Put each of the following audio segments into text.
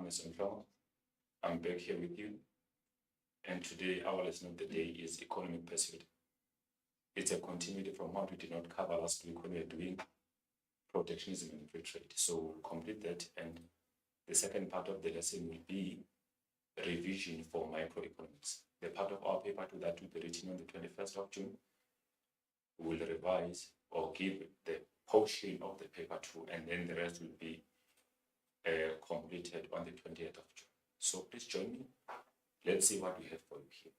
Mason Flong. I'm back here with you. And today, our lesson of the day is economic pursuit. It's a continuity from what we did not cover last week when we were doing protectionism and free trade. So we'll complete that. And the second part of the lesson will be revision for microeconomics. The part of our paper to that will be written on the 21st of June. We will revise or give the portion of the paper to, and then the rest will be completed on the 20th of June. So please join me. Let's see what we have for you here.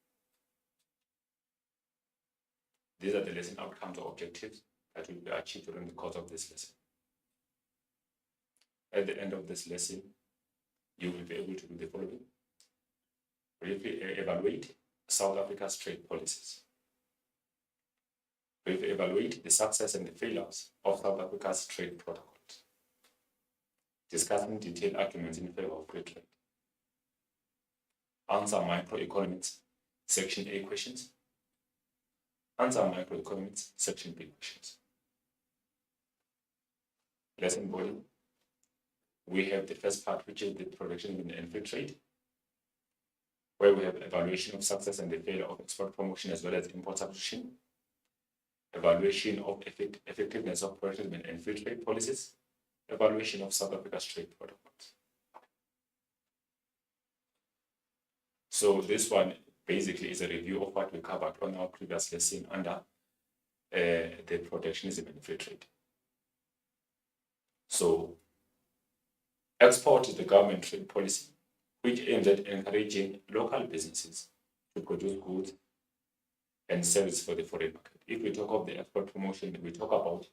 These are the lesson outcomes or objectives that will be achieved during the course of this lesson. At the end of this lesson, you will be able to do the following. Briefly evaluate South Africa's trade policies. Briefly evaluate the success and the failures of South Africa's trade protocols. Discussing detailed arguments in favor of free trade. Answer microeconomics section A questions. Answer microeconomics section B questions. Lesson body. We have the first part, which is the protection and free trade, where we have evaluation of success and the failure of export promotion as well as import substitution, evaluation of effectiveness of protection and free trade policies, evaluation of South Africa's trade protocols. So this one basically is a review of what we covered on our previous lesson under the protectionism and free trade. So export is the government trade policy which aims at encouraging local businesses to produce goods and services for the foreign market. If we talk of the export promotion, we talk about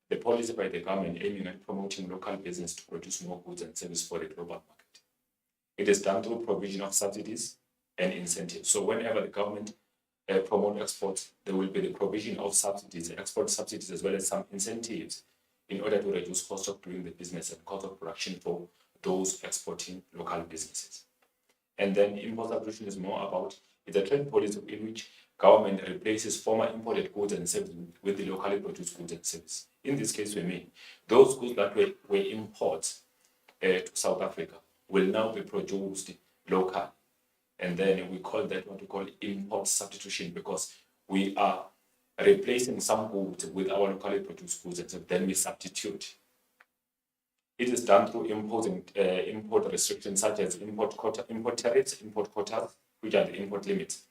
the policy by the government aiming at promoting local business to produce more goods and services for the global market. It is done through provision of subsidies and incentives. So whenever the government promotes exports, there will be the provision of subsidies, export subsidies, as well as some incentives in order to reduce cost of doing the business and cost of production for those exporting local businesses. And then import substitution is more about it's a trade policy in which government replaces former imported goods and services with the locally produced goods and services. In this case, we mean those goods that were imports to South Africa will now be produced locally. And then we call that what we call import substitution, because we are replacing some goods with our locally produced goods, and so then we substitute. It is done through imposing import restrictions such as import tariffs, import quotas, which are the import limits,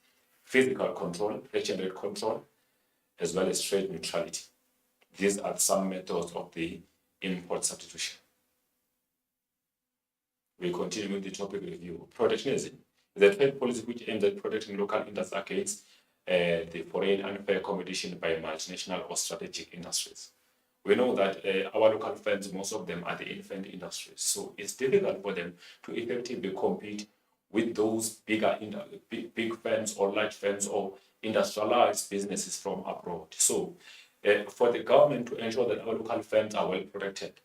physical control, exchange rate control, as well as trade neutrality. These are some methods of the import substitution. We continue with the topic review. Protectionism is a trade policy which aims at protecting local industries against the foreign unfair competition by multinational or strategic industries. We know that our local firms, most of them are the infant industries, so it's difficult for them to effectively compete with those big firms or large firms or industrialized businesses from abroad. So for the government to ensure that our local firms are well protected,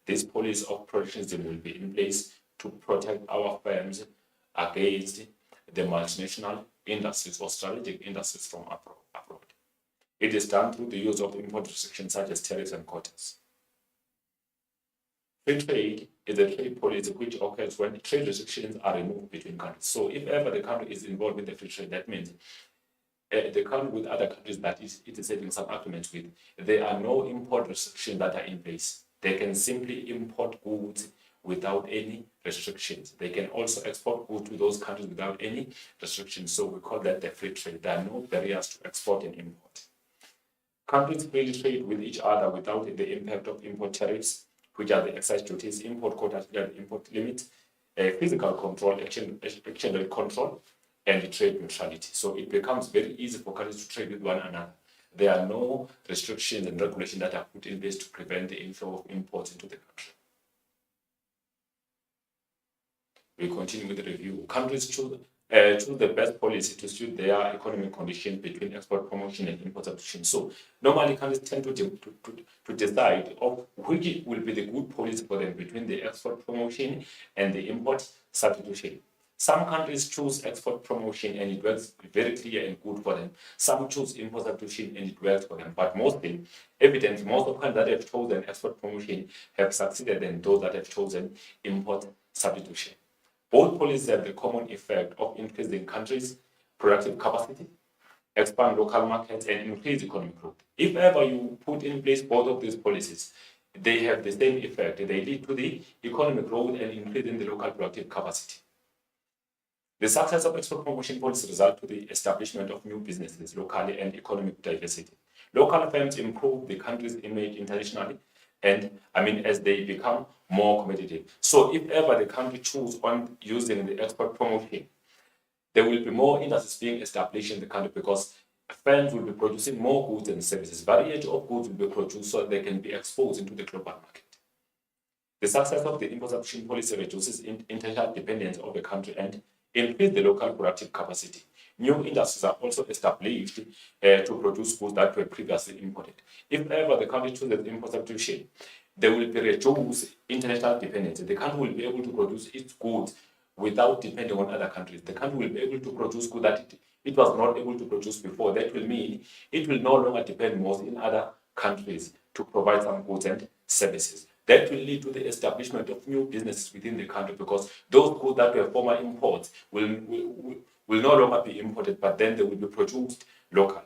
this policy of protectionism will be in place to protect our firms against the multinational industries or strategic industries from abroad. It is done through the use of import restrictions such as tariffs and quotas. Free trade is a trade policy which occurs when trade restrictions are removed between countries. So if ever the country is involved in the free trade, that means the country with other countries that it is having some agreements with, there are no import restrictions that are in place. They can simply import goods without any restrictions. They can also export goods to those countries without any restrictions. So we call that the free trade. There are no barriers to export and import. Countries freely trade with each other without the impact of import tariffs, which are the excise duties, import quotas, which are the import limits, physical control, exchange rate control, and trade neutrality. So it becomes very easy for countries to trade with one another. There are no restrictions and regulations that are put in place to prevent the inflow of imports into the country. We continue with the review. Countries choose the best policy to suit their economic conditions between export promotion and import substitution. So normally countries tend to decide of which will be the good policy for them between the export promotion and the import substitution. Some countries choose export promotion and it works very clear and good for them. Some choose import substitution and it works for them. But mostly, most of countries that have chosen export promotion have succeeded, and those that have chosen import substitution. Both policies have the common effect of increasing countries' productive capacity, expand local markets, and increase economic growth. If ever you put in place both of these policies, they have the same effect. They lead to the economic growth and increase in the local productive capacity. The success of export promotion policy results to the establishment of new businesses locally and economic diversity. Local firms improve the country's image internationally, and as they become more competitive. So if ever the country chooses on using the export promotion, there will be more industries being established in the country because firms will be producing more goods and services. Variety of goods will be produced so they can be exposed into the global market. The success of the import substitution policy reduces international dependence of the country and increase the local productive capacity. New industries are also established to produce goods that were previously imported. If ever the country chooses import substitution, there will be reduced international dependency. The country will be able to produce its goods without depending on other countries. The country will be able to produce goods that it was not able to produce before. That will mean it will no longer depend most in other countries to provide some goods and services. That will lead to the establishment of new businesses within the country because those goods that were former imports will no longer be imported, but then they will be produced locally.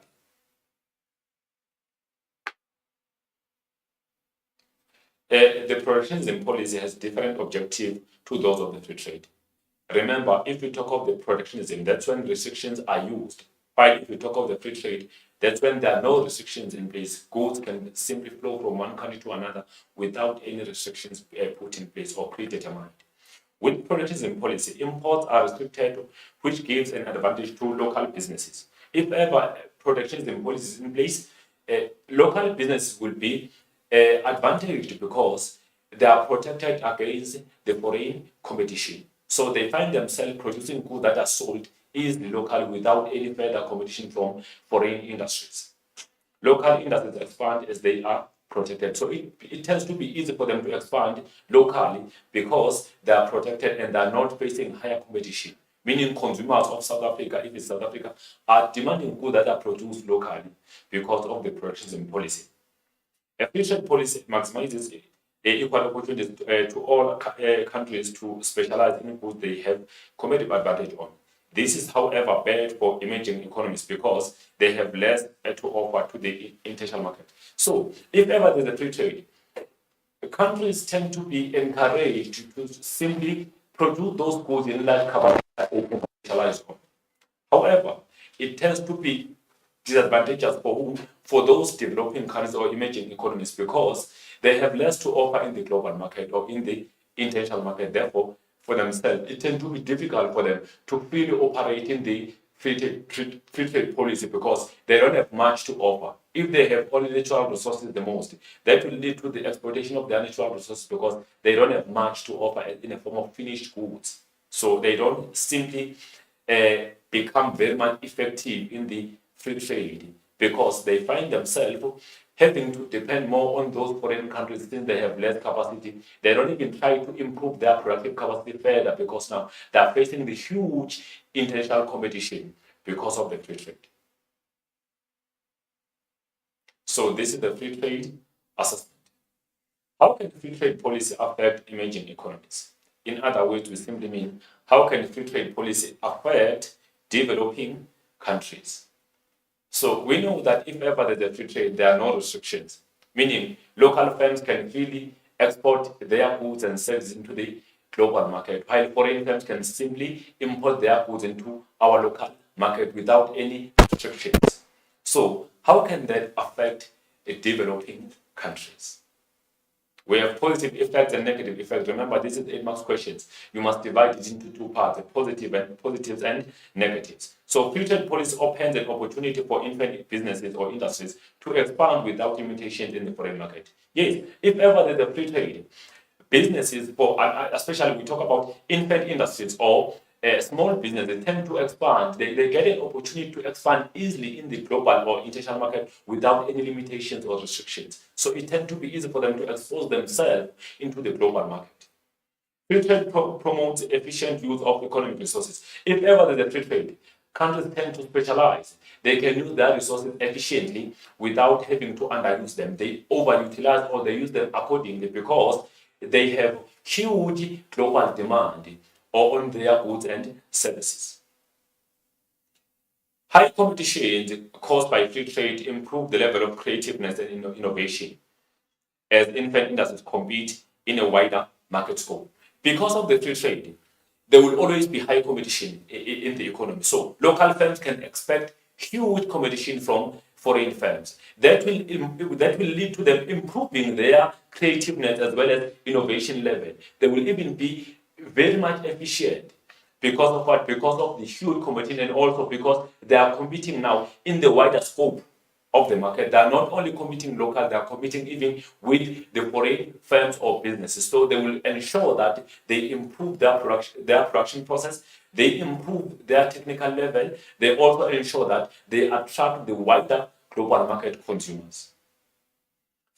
The protectionism policy has different objectives to those of the free trade. Remember, if we talk of the protectionism, that's when restrictions are used. But if we talk of the free trade, that's when there are no restrictions in place. Goods can simply flow from one country to another without any restrictions put in place or predetermined. With protectionism policy, imports are restricted, which gives an advantage to local businesses. If ever protectionism policy is in place, local businesses will be advantaged because they are protected against the foreign competition. So they find themselves producing goods that are sold easily locally without any further competition from foreign industries. Local industries expand as they are protected. So it tends to be easy for them to expand locally because they are protected and they are not facing higher competition. Meaning consumers of South Africa, if it's South Africa, are demanding goods that are produced locally because of the protectionism policy. A free trade policy maximizes equal opportunities to all countries to specialize in goods they have competitive advantage on. This is, however, bad for emerging economies because they have less to offer to the international market. So, if ever there's a free trade, countries tend to be encouraged to simply produce those goods in large capacity that they can specialize on. However, it tends to be disadvantageous for who? For those developing countries or emerging economies because they have less to offer in the global market or in the international market. Therefore, for themselves, it tends to be difficult for them to freely operate in the free trade policy because they don't have much to offer. If they have only natural resources the most, that will lead to the exploitation of their natural resources because they don't have much to offer in a form of finished goods. So they don't simply become very much effective in the free trade because they find themselves having to depend more on those foreign countries since they have less capacity. They don't even try to improve their productive capacity further because now they are facing the huge international competition because of the free trade. So this is the free trade assessment. How can free trade policy affect emerging economies? In other words, we simply mean, how can free trade policy affect developing countries? So we know that if ever there's a free trade, there are no restrictions, meaning local firms can freely export their goods and services into the global market, while foreign firms can simply import their goods into our local market without any restrictions. So how can that affect the developing countries? We have positive effects and negative effects. Remember, this is 8 marks questions. You must divide it into 2 parts, positives and negatives. So free trade policy opens an opportunity for infant businesses or industries to expand without limitations in the foreign market. Yes, if ever there's a free trade, businesses, especially we talk about infant industries or small businesses tend to expand. They get an opportunity to expand easily in the global or international market without any limitations or restrictions. So it tends to be easy for them to expose themselves into the global market. Free trade promotes efficient use of economic resources. If ever there's a free trade, countries tend to specialize. They can use their resources efficiently without having to underuse them. They overutilize or they use them accordingly because they have huge global demand or on their goods and services. High competition caused by free trade improve the level of creativeness and innovation as infant industries compete in a wider market scope. Because of the free trade, there will always be high competition in the economy. So local firms can expect huge competition from foreign firms. That will lead to them improving their creativeness as well as innovation level. They will even be very much efficient. Because of what? Because of the huge competition and also because they are competing now in the wider scope of the market. They are not only competing local, they are competing even with the foreign firms or businesses. So they will ensure that they improve their production process, they improve their technical level, they also ensure that they attract the wider global market consumers.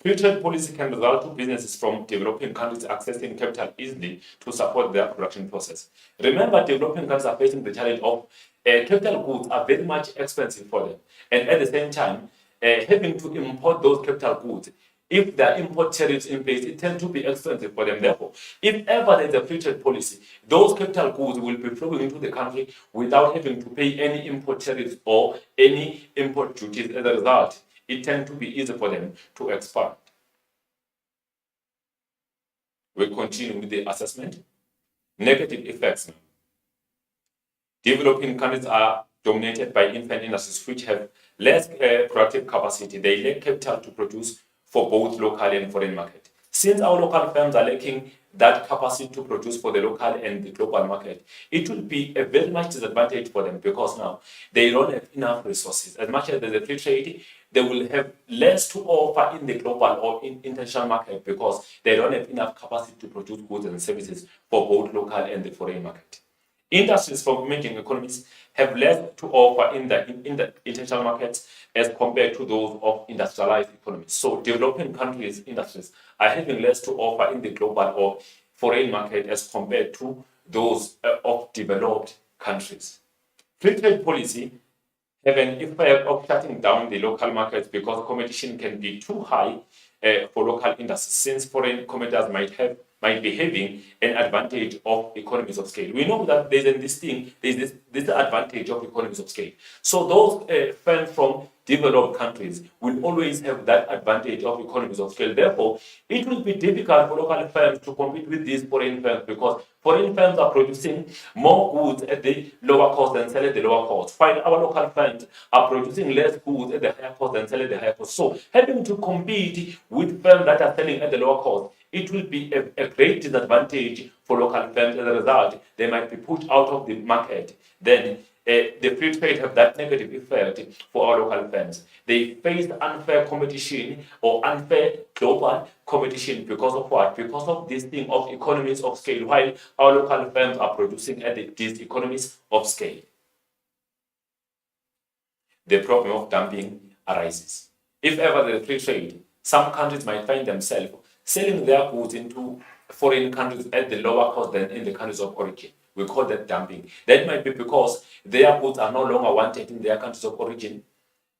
Free trade policy can result to businesses from developing countries accessing capital easily to support their production process. Remember, developing countries are facing the challenge of capital goods are very much expensive for them. And at the same time, having to import those capital goods, if there are import tariffs in place, it tends to be expensive for them. Therefore, if ever there is a free trade policy, those capital goods will be flowing into the country without having to pay any import tariffs or any import duties. As a result, it tends to be easy for them to expand. We'll continue with the assessment. Negative effects. Developing countries are dominated by infant industries which have less productive capacity. They lack capital to produce for both local and foreign market. Since our local firms are lacking that capacity to produce for the local and the global market, it will be a very much disadvantage for them because now they don't have enough resources. As much as there's a free trade, they will have less to offer in the global or in international market because they don't have enough capacity to produce goods and services for both local and the foreign market. Industries from emerging economies have less to offer in the international markets as compared to those of industrialized economies. So developing countries' industries are having less to offer in the global or foreign market as compared to those of developed countries. Free trade policy have an effect of shutting down the local markets because competition can be too high for local industries, since foreign competitors might be having an advantage of economies of scale. We know that there's this advantage of economies of scale. So those firms from developed countries will always have that advantage of economies of scale. Therefore, it will be difficult for local firms to compete with these foreign firms because foreign firms are producing more goods at the lower cost than sell at the lower cost, while our local firms are producing less goods at the higher cost than sell at the higher cost. So having to compete with firms that are selling at the lower cost, it will be a great disadvantage for local firms. As a result, they might be put out of the market. Then the free trade have that negative effect for our local firms. They face unfair competition or unfair global competition because of what? Because of this thing of economies of scale, while our local firms are producing at these economies of scale. The problem of dumping arises. If ever there is free trade, some countries might find themselves selling their goods into foreign countries at the lower cost than in the countries of origin. We call that dumping. That might be because their goods are no longer wanted in their countries of origin.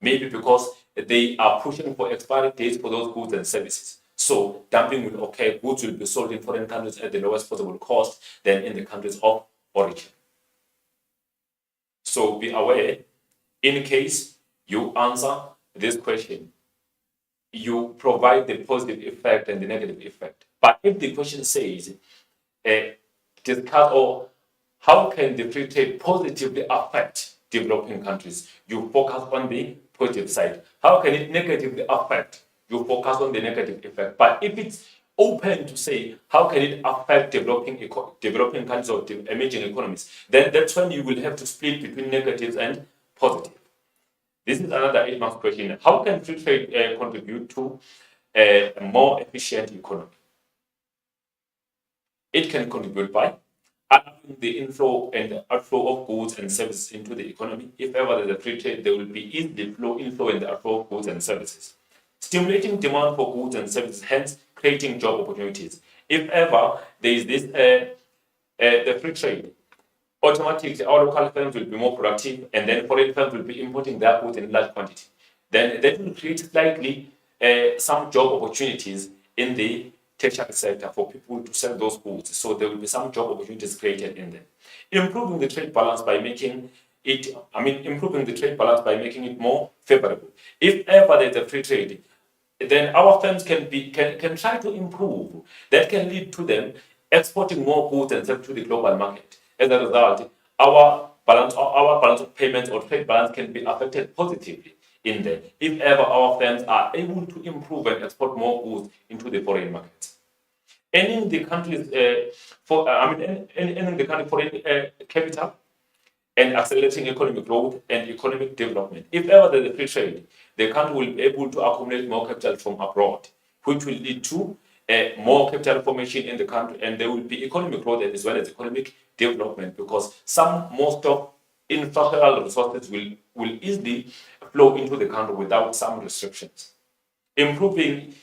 Maybe because they are pushing for expiry dates for those goods and services. So dumping will occur. Goods will be sold in foreign countries at the lowest possible cost than in the countries of origin. So be aware, in case you answer this question, you provide the positive effect and the negative effect. But if the question says, discuss or how can the free trade positively affect developing countries, you focus on the positive side. How can it negatively affect? You focus on the negative effect. But if it's open to say, how can it affect developing countries or emerging economies, then that's when you will have to split between negatives and positive. This is another 8-month question. How can free trade contribute to a more efficient economy? It can contribute by allowing the inflow and the outflow of goods and services into the economy. If ever there's a free trade, there will be inflow and the outflow of goods and services. Stimulating demand for goods and services, hence creating job opportunities. If ever there is this the free trade, automatically our local firms will be more productive, and then foreign firms will be importing their goods in large quantity. Then that will create slightly some job opportunities in the tertiary sector for people to sell those goods. So there will be some job opportunities created in them. Improving the trade balance by making it more favorable. If ever there's a free trade, then our firms can try to improve. That can lead to them exporting more goods and sell to the global market. As a result, our balance of payments or trade balance can be affected positively in there if ever our firms are able to improve and export more goods into the foreign markets. Ending the country's ending the country foreign capital and accelerating economic growth and economic development. If ever there's a free trade, the country will be able to accumulate more capital from abroad, which will lead to more capital formation in the country, and there will be economic growth as well as economic development, because most of infrastructural resources will easily flow into the country without some restrictions. Improving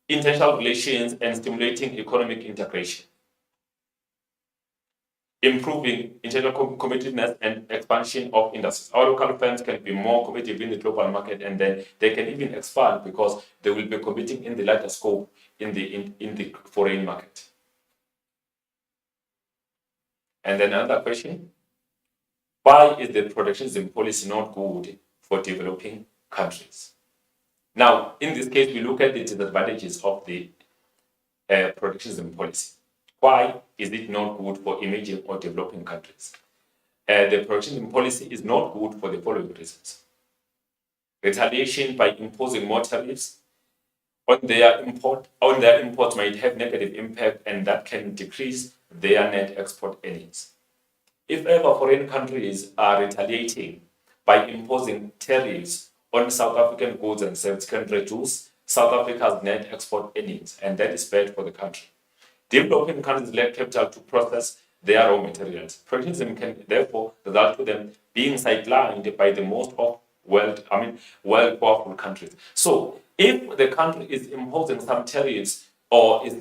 international relations and stimulating economic integration. Improving international competitiveness and expansion of industries. Our local firms can be more competitive in the global market, and then they can even expand because they will be competing in the larger scope in the foreign market. And then another question: why is the protectionism policy not good for developing countries? Now, in this case, we look at the disadvantages of the protectionism policy. Why is it not good for emerging or developing countries? The protectionism policy is not good for the following reasons. Retaliation by imposing more tariffs on their imports might have negative impact, and that can decrease their net export earnings. If ever foreign countries are retaliating by imposing tariffs on South African goods and services, can reduce South Africa's net export earnings, and that is bad for the country. Developing countries lack capital to process their raw materials. Protectionism can therefore result to them being sidelined by the most of world powerful countries. So if the country is imposing some tariffs or is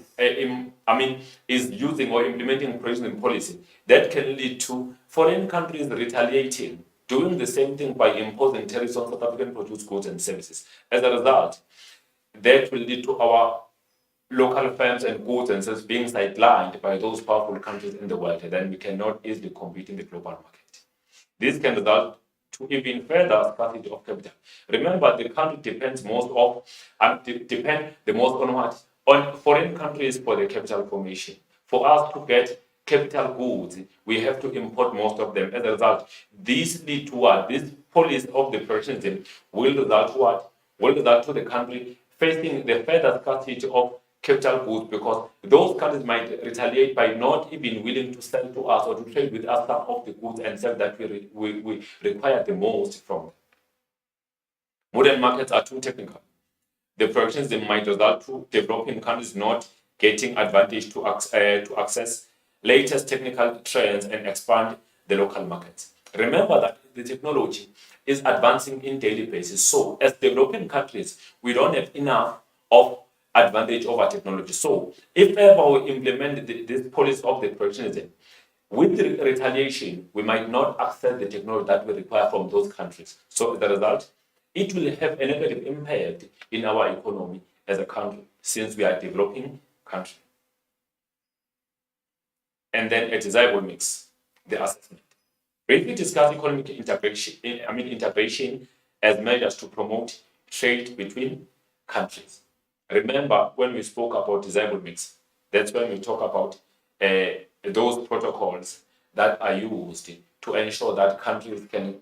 using or implementing protectionism policy, that can lead to foreign countries retaliating, doing the same thing by imposing tariffs on South African produced goods and services. As a result, that will lead to our local firms and goods and services being sidelined by those powerful countries in the world, and then we cannot easily compete in the global market. This can result to even further scarcity of capital. Remember, the country depends the most on what? On foreign countries for the capital formation. For us to get capital goods, we have to import most of them. As a result, this lead to what? This policy of the protectionism will result to what? Will result to the country facing the further scarcity of capital goods, because those countries might retaliate by not even willing to sell to us or to trade with us some of the goods and services that we require the most from them. Modern markets are too technical. The protectionism might result to developing countries not getting advantage to access latest technical trends and expand the local markets. Remember that the technology is advancing in daily basis. So as developing countries, we don't have enough of advantage over technology. So if ever we implement this policy of the protectionism, with the retaliation, we might not access the technology that we require from those countries. So as a result, it will have a negative impact in our economy as a country, since we are a developing country. And then a desirable mix, the assessment. Briefly discuss economic integration as measures to promote trade between countries. Remember, when we spoke about desirable mix, that's when we talk about those protocols that are used to ensure that countries can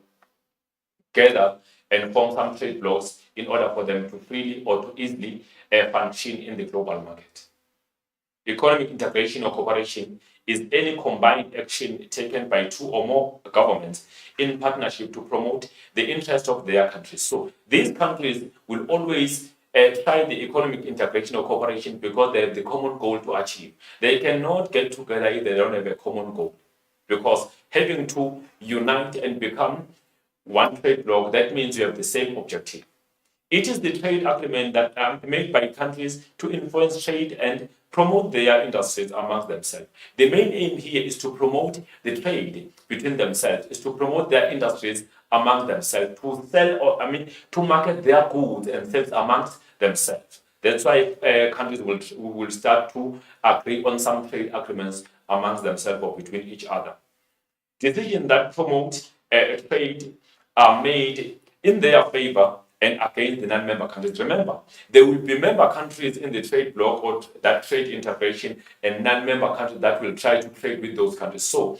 gather and form some trade blocs in order for them to freely or to easily function in the global market. Economic integration or cooperation is any combined action taken by two or more governments in partnership to promote the interest of their countries. So these countries will always try the economic integration or cooperation because they have the common goal to achieve. They cannot get together if they don't have a common goal, because having to unite and become one trade bloc, that means you have the same objective. It is the trade agreement that are made by countries to influence trade and promote their industries amongst themselves. The main aim here is to promote the trade between themselves, is to promote their industries among themselves, to sell to market their goods and services amongst themselves. That's why countries will start to agree on some trade agreements amongst themselves or between each other. Decisions that promote trade are made in their favor and against the non-member countries. Remember, there will be member countries in the trade bloc or that trade integration and non-member countries that will try to trade with those countries. So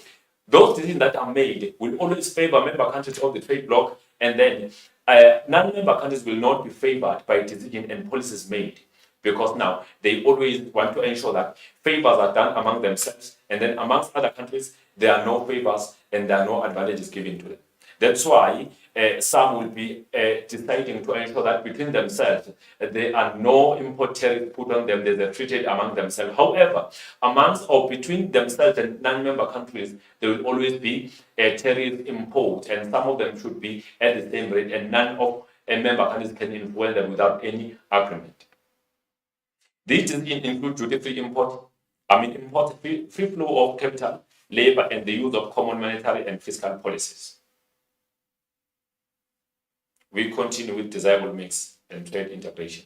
those decisions that are made will always favor member countries of the trade bloc, and then non-member countries will not be favored by decisions and policies made, because now they always want to ensure that favors are done among themselves, and then amongst other countries there are no favors and there are no advantages given to them. That's why some will be deciding to ensure that between themselves there are no import tariffs put on them, they're treated among themselves. However, amongst or between themselves and non-member countries, there will always be a tariff imposed, and some of them should be at the same rate, and none of member countries can influence them without any agreement. These include duty-free import free flow of capital, labor, and the use of common monetary and fiscal policies. We continue with desirable mix and trade integration.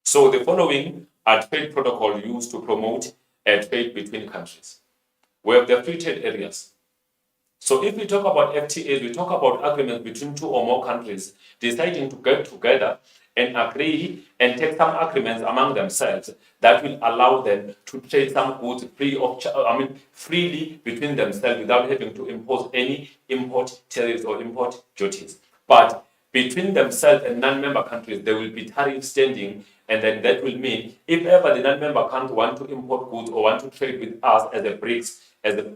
So the following are trade protocols used to promote trade between countries. We have the free trade areas. So if we talk about FTAs, we talk about agreements between two or more countries deciding to get together and agree and take some agreements among themselves that will allow them to trade some goods freely between themselves without having to impose any import tariffs or import duties. But between themselves and non-member countries, there will be tariffs standing, and then that will mean if ever the non-member countries want to import goods or want to trade with us as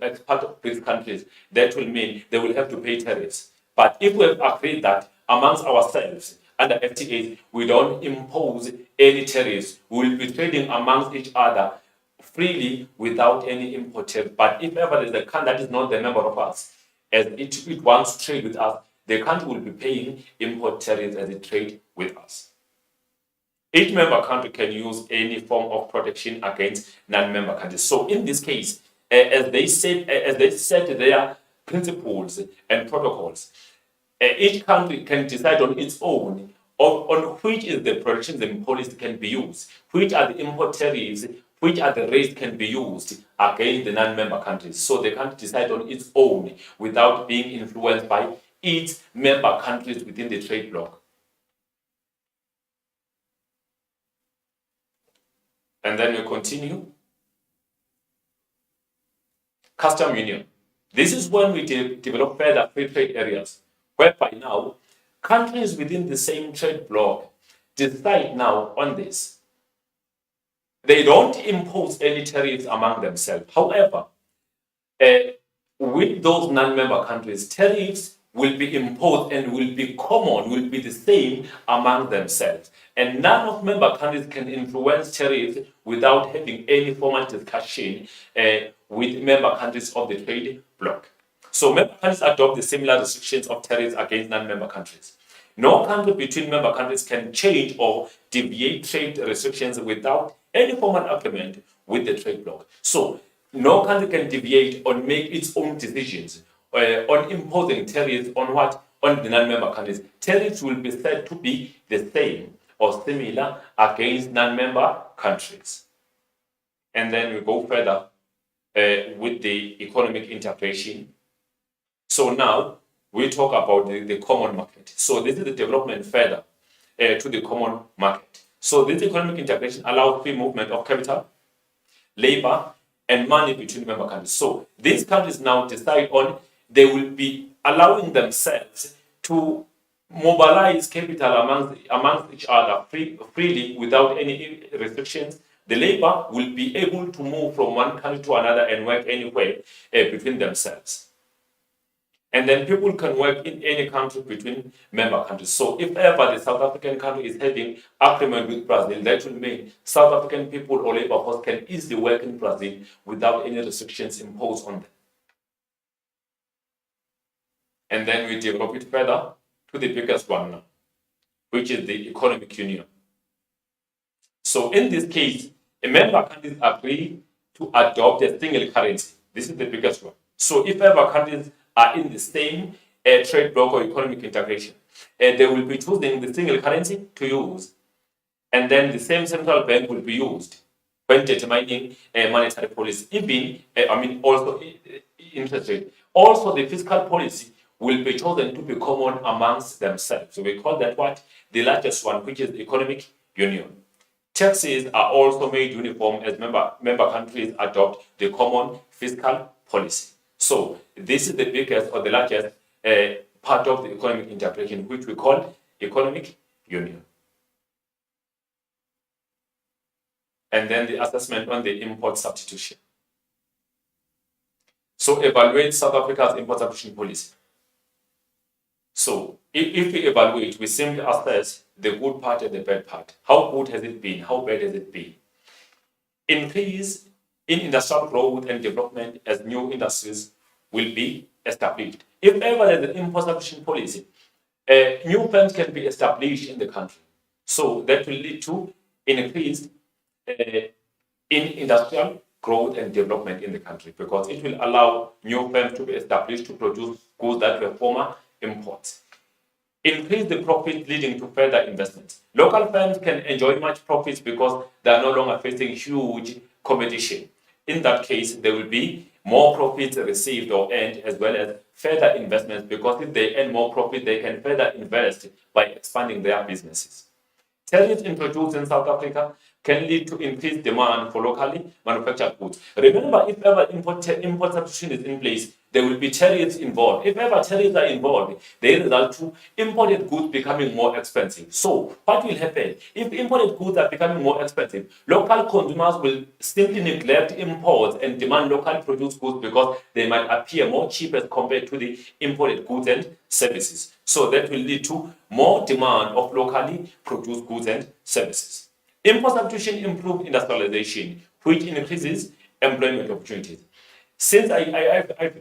as part of BRICS countries, that will mean they will have to pay tariffs. But if we have agreed that amongst ourselves under FTAs, we don't impose any tariffs, we will be trading amongst each other freely without any import tariff. But if ever there's a country that is not a member of us, as it wants to trade with us, the country will be paying import tariffs as it trade with us. Each member country can use any form of protection against non-member countries. So in this case, as they set their principles and protocols, each country can decide on its own on which is the protectionism policy can be used, which are the import tariffs, which are the rates can be used against the non-member countries. So they can't decide on its own without being influenced by its member countries within the trade bloc. And then we continue. Custom union. This is when we develop further free trade areas, whereby now countries within the same trade bloc decide now on this. They don't impose any tariffs among themselves. However, with those non-member countries, tariffs will be imposed and will be common, will be the same among themselves. And none of member countries can influence tariffs without having any formal discussion with member countries of the trade bloc. So member countries adopt the similar restrictions of tariffs against non-member countries. No country between member countries can change or deviate trade restrictions without any formal agreement with the trade bloc. So no country can deviate or make its own decisions on imposing tariffs on what? On the non-member countries. Tariffs will be said to be the same or similar against non-member countries. And then we go further with the economic integration. So now we talk about the common market. So this is the development further to the common market. So this economic integration allows free movement of capital, labor, and money between member countries. So these countries now decide on, they will be allowing themselves to mobilize capital amongst each other freely without any restrictions. The labor will be able to move from one country to another and work anywhere between themselves. And then people can work in any country between member countries. So if ever the South African country is having agreement with Brazil, that will mean South African people or labor force can easily work in Brazil without any restrictions imposed on them. And then we develop it further to the biggest one now, which is the economic union. So in this case, a member countries agree to adopt a single currency. This is the biggest one. So if ever countries are in the same trade bloc or economic integration, they will be choosing the single currency to use. And then the same central bank will be used when determining monetary policy, even, also interest rate. Also, the fiscal policy will be chosen to be common amongst themselves. So we call that what? The largest one, which is the economic union. Taxes are also made uniform as member countries adopt the common fiscal policy. So this is the biggest or the largest part of the economic integration, which we call economic union. And then the assessment on the import substitution. So evaluate South Africa's import substitution policy. So if we evaluate, we simply assess the good part and the bad part. How good has it been? How bad has it been? Increase in industrial growth and development as new industries will be established. If ever there's an import substitution policy, new firms can be established in the country. So that will lead to increased in industrial growth and development in the country, because it will allow new firms to be established to produce goods that were former imports. Increase the profit leading to further investments. Local firms can enjoy much profits because they are no longer facing huge competition. In that case, there will be more profits received or earned, as well as further investments, because if they earn more profit, they can further invest by expanding their businesses. Tariffs introduced in South Africa can lead to increased demand for locally manufactured goods. Remember, if ever import substitution is in place, there will be tariffs involved. If ever tariffs are involved, they result to imported goods becoming more expensive. So, what will happen? If imported goods are becoming more expensive, local consumers will simply neglect imports and demand locally produced goods because they might appear more cheap as compared to the imported goods and services. So, that will lead to more demand of locally produced goods and services. Import substitution improves industrialization, which increases employment opportunities. Since I've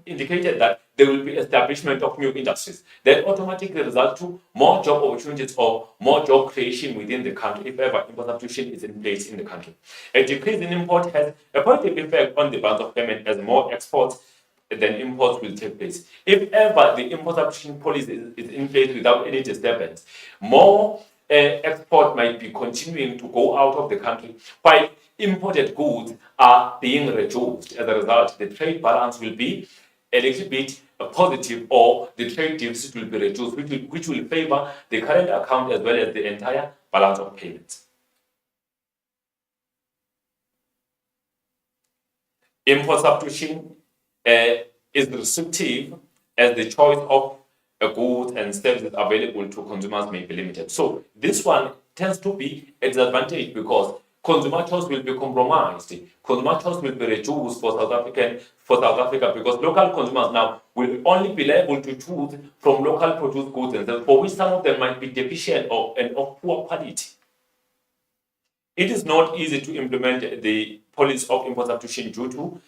indicated that there will be establishment of new industries, that automatically result to more job opportunities or more job creation within the country if ever import substitution is in place in the country. A decrease in import has a positive effect on the balance of payment as more exports than imports will take place. If ever the import substitution policy is in place without any disturbance, more export might be continuing to go out of the country, while imported goods are being reduced. As a result, the trade balance will be a little bit positive, or the trade deficit will be reduced, which will favor the current account as well as the entire balance of payments. Import substitution is restrictive as the choice of goods and services available to consumers may be limited. So this one tends to be a disadvantage because consumer choice will be compromised. Consumer choice will be reduced for South Africa because local consumers now will only be able to choose from local produced goods, and for which some of them might be deficient and of poor quality. It is not easy to implement the policy of import substitution due to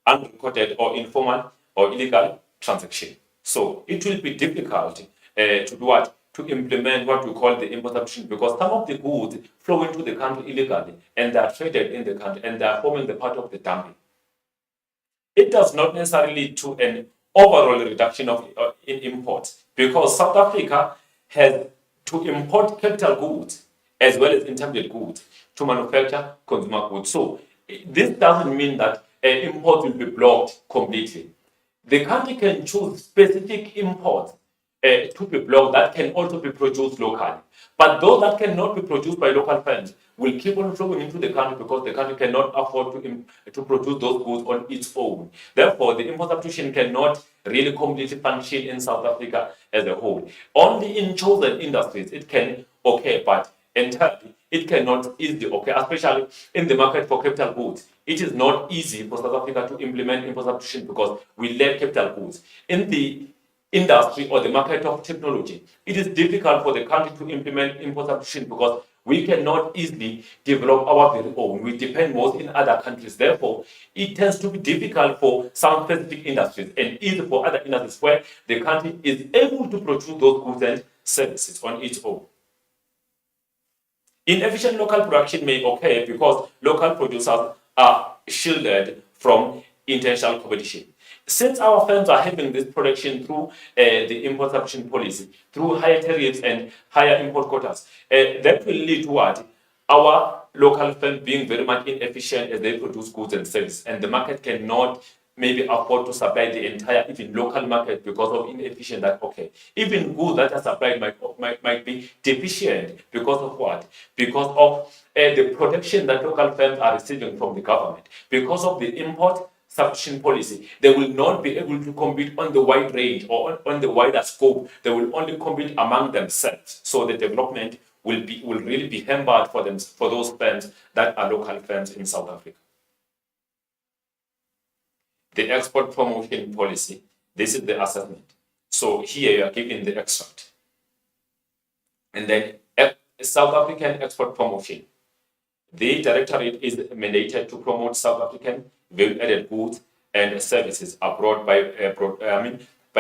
unrecorded or informal or illegal transaction. So it will be difficult to do what? To implement what we call the import substitution, because some of the goods flow into the country illegally and they are traded in the country and they are forming the part of the dumping. It does not necessarily lead to an overall reduction of in imports, because South Africa has to import capital goods as well as intermediate goods to manufacture consumer goods. So this doesn't mean that import will be blocked completely. The country can choose specific imports to be blocked that can also be produced locally. But those that cannot be produced by local firms will keep on flowing into the country because the country cannot afford to produce those goods on its own. Therefore, the import substitution cannot really completely function in South Africa as a whole. Only in chosen industries it can occur, but entirely it cannot easily occur, especially in the market for capital goods. It is not easy for South Africa to implement import substitution because we lack capital goods. In the industry or the market of technology, it is difficult for the country to implement import substitution because we cannot easily develop our very own. We depend most in other countries. Therefore, it tends to be difficult for some specific industries and easy for other industries where the country is able to produce those goods and services on its own. Inefficient local production may occur because local producers are shielded from international competition. Since our firms are having this protection through the import substitution policy, through higher tariffs and higher import quotas, that will lead to what? Our local firms being very much inefficient as they produce goods and services, and the market cannot maybe afford to supply the entire even local market because of inefficient that okay even goods that are supplied might be deficient because of what, because of the protection that local firms are receiving from the government because of the import substitution policy. They will not be able to compete on the wide range or on the wider scope. They will only compete among themselves, so the development will really be hampered for them, for those firms that are local firms in South Africa. The export promotion policy, this is the assessment. So here you are given the extract. And then South African export promotion. The directorate is mandated to promote South African value-added goods and services abroad by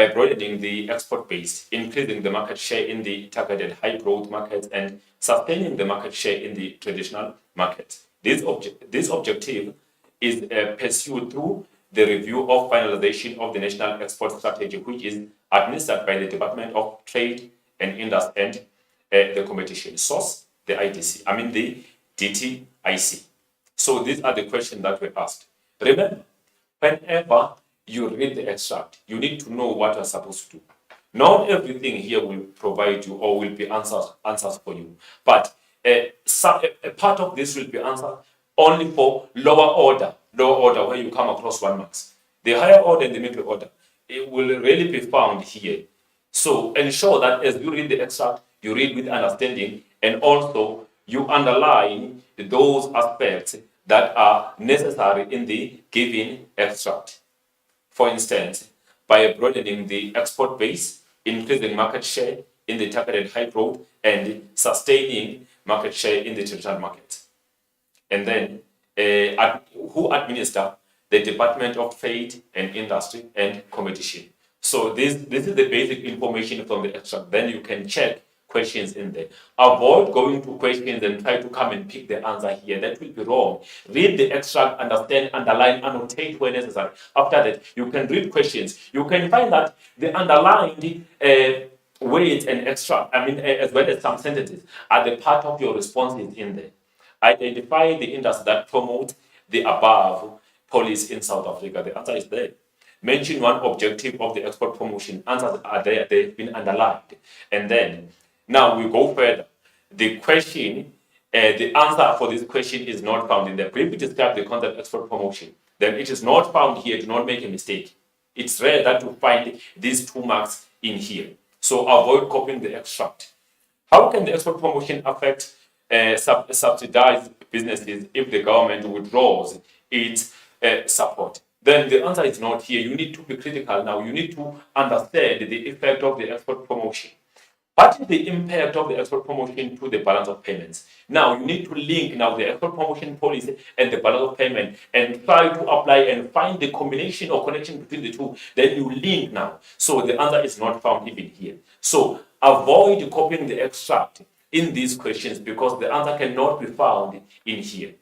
broadening the export base, increasing the market share in the targeted high-growth markets, and sustaining the market share in the traditional markets. This objective is pursued through the review of finalization of the National Export Strategy, which is administered by the Department of Trade and Industry and the Competition Source, the IDC, the DTIC. So these are the questions that were asked. Remember, whenever you read the extract, you need to know what you're supposed to do. Not everything here will provide you or will be answers for you, but a part of this will be answered only for lower order where you come across 1 marks. The higher order and the middle order, it will really be found here. So ensure that as you read the extract, you read with understanding, and also you underline those aspects that are necessary in the given extract. For instance, by broadening the export base, increasing market share in the targeted high growth, and sustaining market share in the traditional market. And then who administer the Department of Trade and Industry and Competition. So this is the basic information from the extract. Then you can check questions in there. Avoid going to questions and try to come and pick the answer here. That will be wrong. Read the extract, understand, underline, annotate where necessary. After that, you can read questions. You can find that the underlined words and extract, as well as some sentences, are the part of your responses in there. Identify the industry that promotes the above policy in South Africa. The answer is there. Mention one objective of the export promotion. Answers are there. They've been underlined. And then, now we go further. The question, the answer for this question is not found in there. Briefly describe the concept of export promotion. Then it is not found here. Do not make a mistake. It's rare that you find these 2 marks in here. So avoid copying the extract. How can the export promotion affect subsidized businesses if the government withdraws its support? Then the answer is not here. You need to be critical now. You need to understand the effect of the export promotion. What is the impact of the export promotion to the balance of payments? Now you need to link now the export promotion policy and the balance of payment and try to apply and find the combination or connection between the two. Then you link now. So the answer is not found even here. So avoid copying the extract in these questions because the answer cannot be found in here.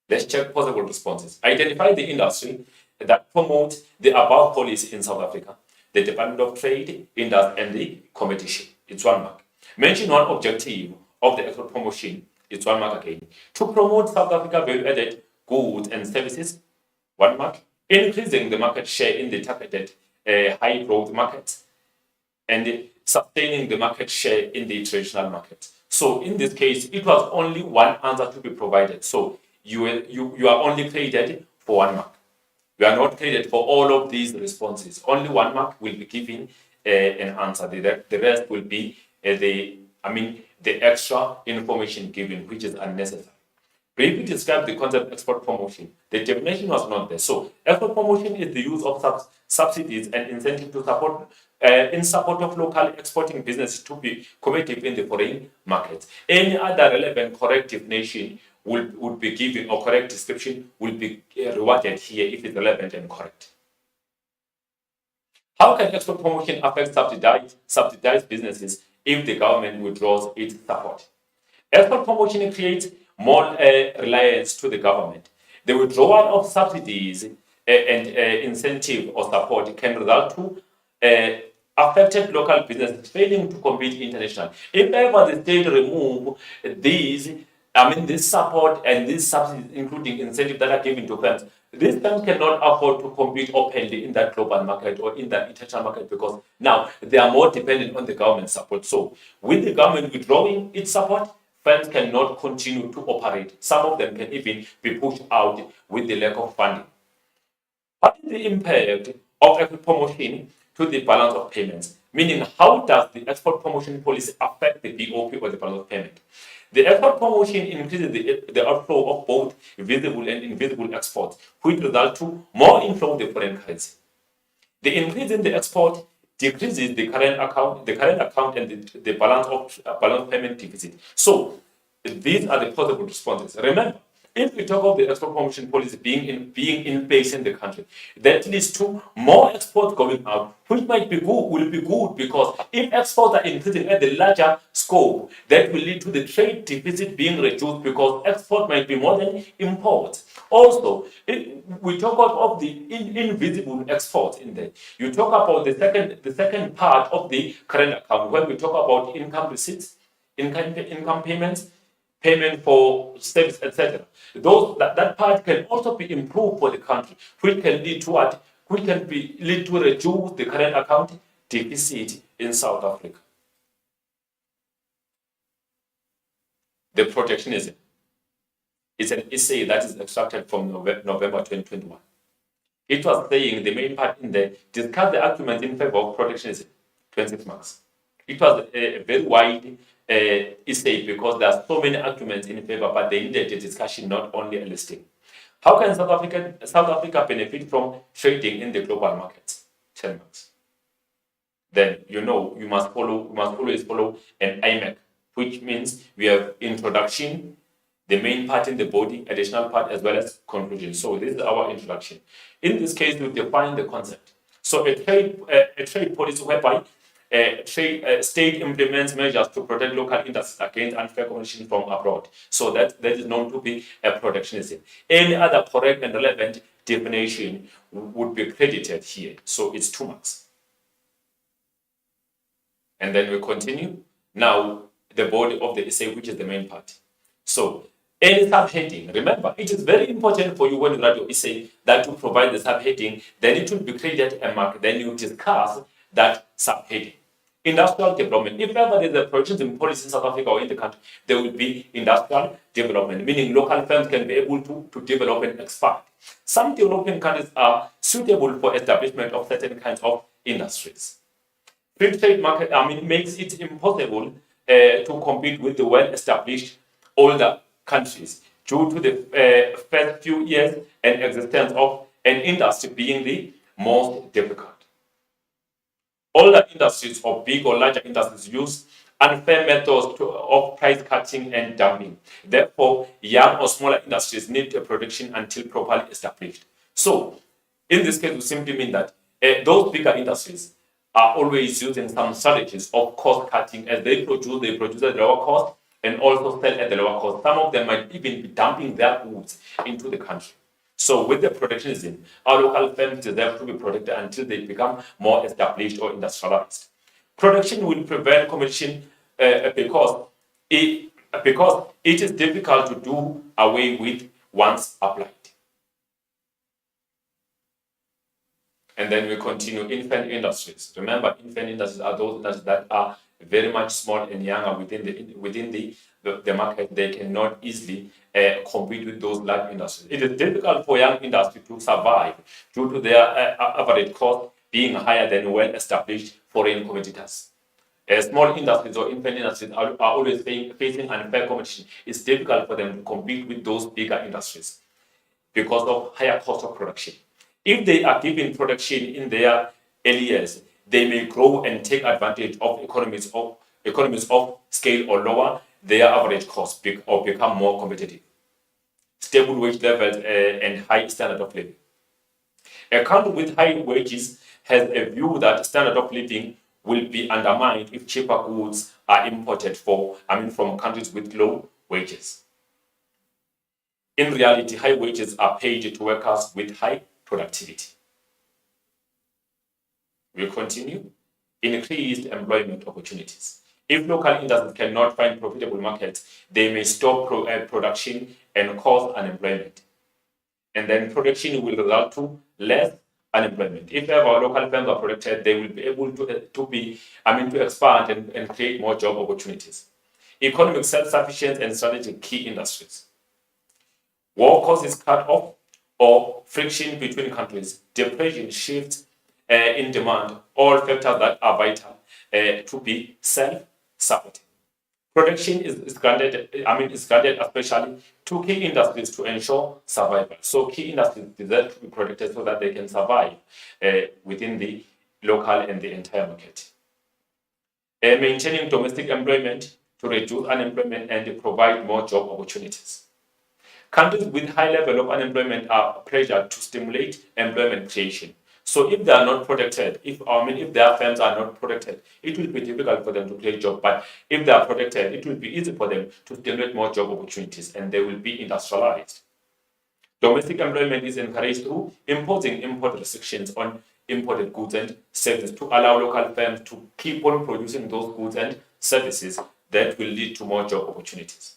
Let's check possible responses. Identify the industry that promotes the above policy in South Africa. The Department of Trade, Industry and the Competition. It's 1 mark. Mention one objective of the export promotion. It's 1 mark again. To promote South Africa value-added goods and services. 1 mark. Increasing the market share in the targeted high-growth markets. And sustaining the market share in the traditional market. So in this case, it was only 1 answer to be provided. So you are only credited for 1 mark. You are not credited for all of these responses. Only 1 mark will be given an answer. The rest will be the extra information given, which is unnecessary. Briefly describe the concept of export promotion. The definition was not there. So export promotion is the use of subsidies and incentives to support in support of local exporting businesses to be competitive in the foreign markets. Any other relevant corrective nation would be given, or correct description will be rewarded here if it's relevant and correct. How can export promotion affect subsidized businesses if the government withdraws its support? Export promotion creates more reliance to the government. The withdrawal of subsidies and incentive or support can result to affected local businesses failing to compete internationally. If ever the state remove these, this support and these subsidies, including incentives that are given to firms, these firms cannot afford to compete openly in that global market or in that international market because now they are more dependent on the government support. So, with the government withdrawing its support, firms cannot continue to operate. Some of them can even be pushed out with the lack of funding. What is the impact of export promotion to the balance of payments? Meaning, how does the export promotion policy affect the BOP or the balance of payment? The export promotion increases the outflow of both visible and invisible exports, which result to more inflow of the foreign currency. The increase in the export decreases the current account and the balance payment deficit. So these are the possible responses. Remember, if we talk of the export promotion policy being in place in the country, that leads to more exports going out, which will be good because if exports are increasing at the larger scope, that will lead to the trade deficit being reduced because export might be more than imports. Also, we talk of the invisible exports in there. You talk about the second part of the current account when we talk about income receipts, income payments, payment for service, etc. That part can also be improved for the country, which can lead to what? Lead to reduce the current account deficit in South Africa. The protectionism is an essay that is extracted from November 2021. It was saying the main part in there discuss the argument in favor of protectionism, 26 marks. It was a very wide essay because there are so many arguments in favor, but they needed a discussion, not only a listing. How can South Africa benefit from trading in the global markets? 10 marks. Then you must always follow an IMEC, which means we have introduction, the main part in the body, additional part, as well as conclusion. So this is our introduction. In this case, we define the concept. So a trade policy whereby state implements measures to protect local industries against unfair competition from abroad. So that is known to be a protectionism. Any other correct and relevant definition would be credited here. So it's 2 marks. And then we continue. Now, the body of the essay, which is the main part. So, any subheading, remember, it is very important for you when you write your essay that you provide the subheading, then it will be credited a mark, then you discuss that subheading. Industrial development. If ever there is a protectionism policy in South Africa or in the country, there will be industrial development, meaning local firms can be able to develop and expand. Some developing countries are suitable for establishment of certain kinds of industries. Free trade market, makes it impossible to compete with the well-established older countries due to the first few years and existence of an industry being the most difficult. Older industries or big or larger industries use unfair methods of price cutting and dumping. Therefore, young or smaller industries need a production until properly established. So, in this case, we simply mean that those bigger industries are always using some strategies of cost cutting as they produce at lower cost and also sell at the lower cost. Some of them might even be dumping their goods into the country. So with the protectionism, our local firms deserve to be protected until they become more established or industrialized. Protection will prevent competition because it is difficult to do away with once applied. And then we continue infant industries. Remember, infant industries are those industries that are very much small and younger within the market. They cannot easily compete with those large industries. It is difficult for young industry to survive due to their average cost being higher than well-established foreign competitors. Small industries or infant industries are always facing unfair competition. It's difficult for them to compete with those bigger industries because of higher cost of production. If they are given production in their early years, they may grow and take advantage of economies of scale or lower their average cost or become more competitive. Stable wage levels and high standard of living. A country with high wages has a view that standard of living will be undermined if cheaper goods are imported from countries with low wages. In reality, high wages are paid to workers with high productivity. We continue. Increased employment opportunities. If local industries cannot find profitable markets, they may stop production and cause unemployment. And then production will result to less unemployment. If our local firms are protected, they will be able to expand and create more job opportunities. Economic self-sufficiency and strategic key industries. War causes cut off or friction between countries, depression shifts in demand, all factors that are vital to be self-supporting. Protection is granted especially to key industries to ensure survival. So key industries deserve to be protected so that they can survive within the local and the entire market. Maintaining domestic employment to reduce unemployment and provide more job opportunities. Countries with high level of unemployment are pressured to stimulate employment creation. So if they are not protected, if their firms are not protected, it will be difficult for them to create jobs. But if they are protected, it will be easy for them to stimulate more job opportunities and they will be industrialized. Domestic employment is encouraged through imposing import restrictions on imported goods and services to allow local firms to keep on producing those goods and services that will lead to more job opportunities.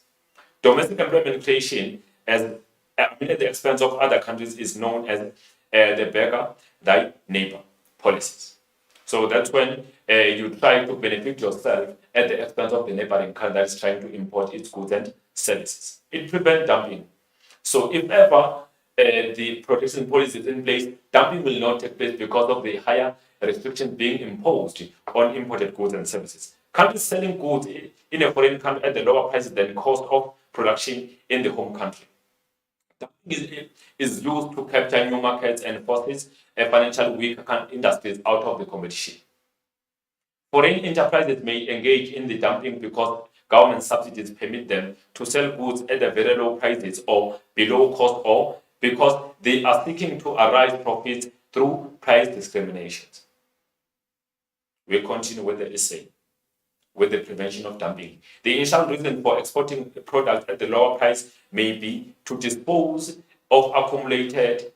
Domestic employment creation at the expense of other countries is known as the beggar thy neighbor policies. So that's when you try to benefit yourself at the expense of the neighboring country that is trying to import its goods and services. It prevents dumping. So if ever the protection policy is in place, dumping will not take place because of the higher restrictions being imposed on imported goods and services. Countries selling goods in a foreign country at the lower prices than cost of production in the home country. Dumping is used to capture new markets and forces financial weak industries out of the competition. Foreign enterprises may engage in the dumping because government subsidies permit them to sell goods at the very low prices or below cost, or because they are seeking to arise profits through price discriminations. We continue with the essay with the prevention of dumping. The initial reason for exporting a product at the lower price may be to dispose of accumulated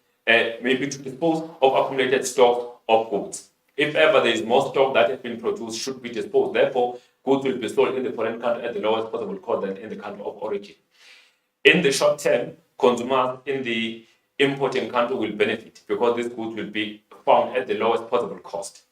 stock of goods. If ever there is more stock that has been produced, should be disposed. Therefore, goods will be sold in the foreign country at the lowest possible cost than in the country of origin. In the short term, consumers in the importing country will benefit because these goods will be found at the lowest possible cost.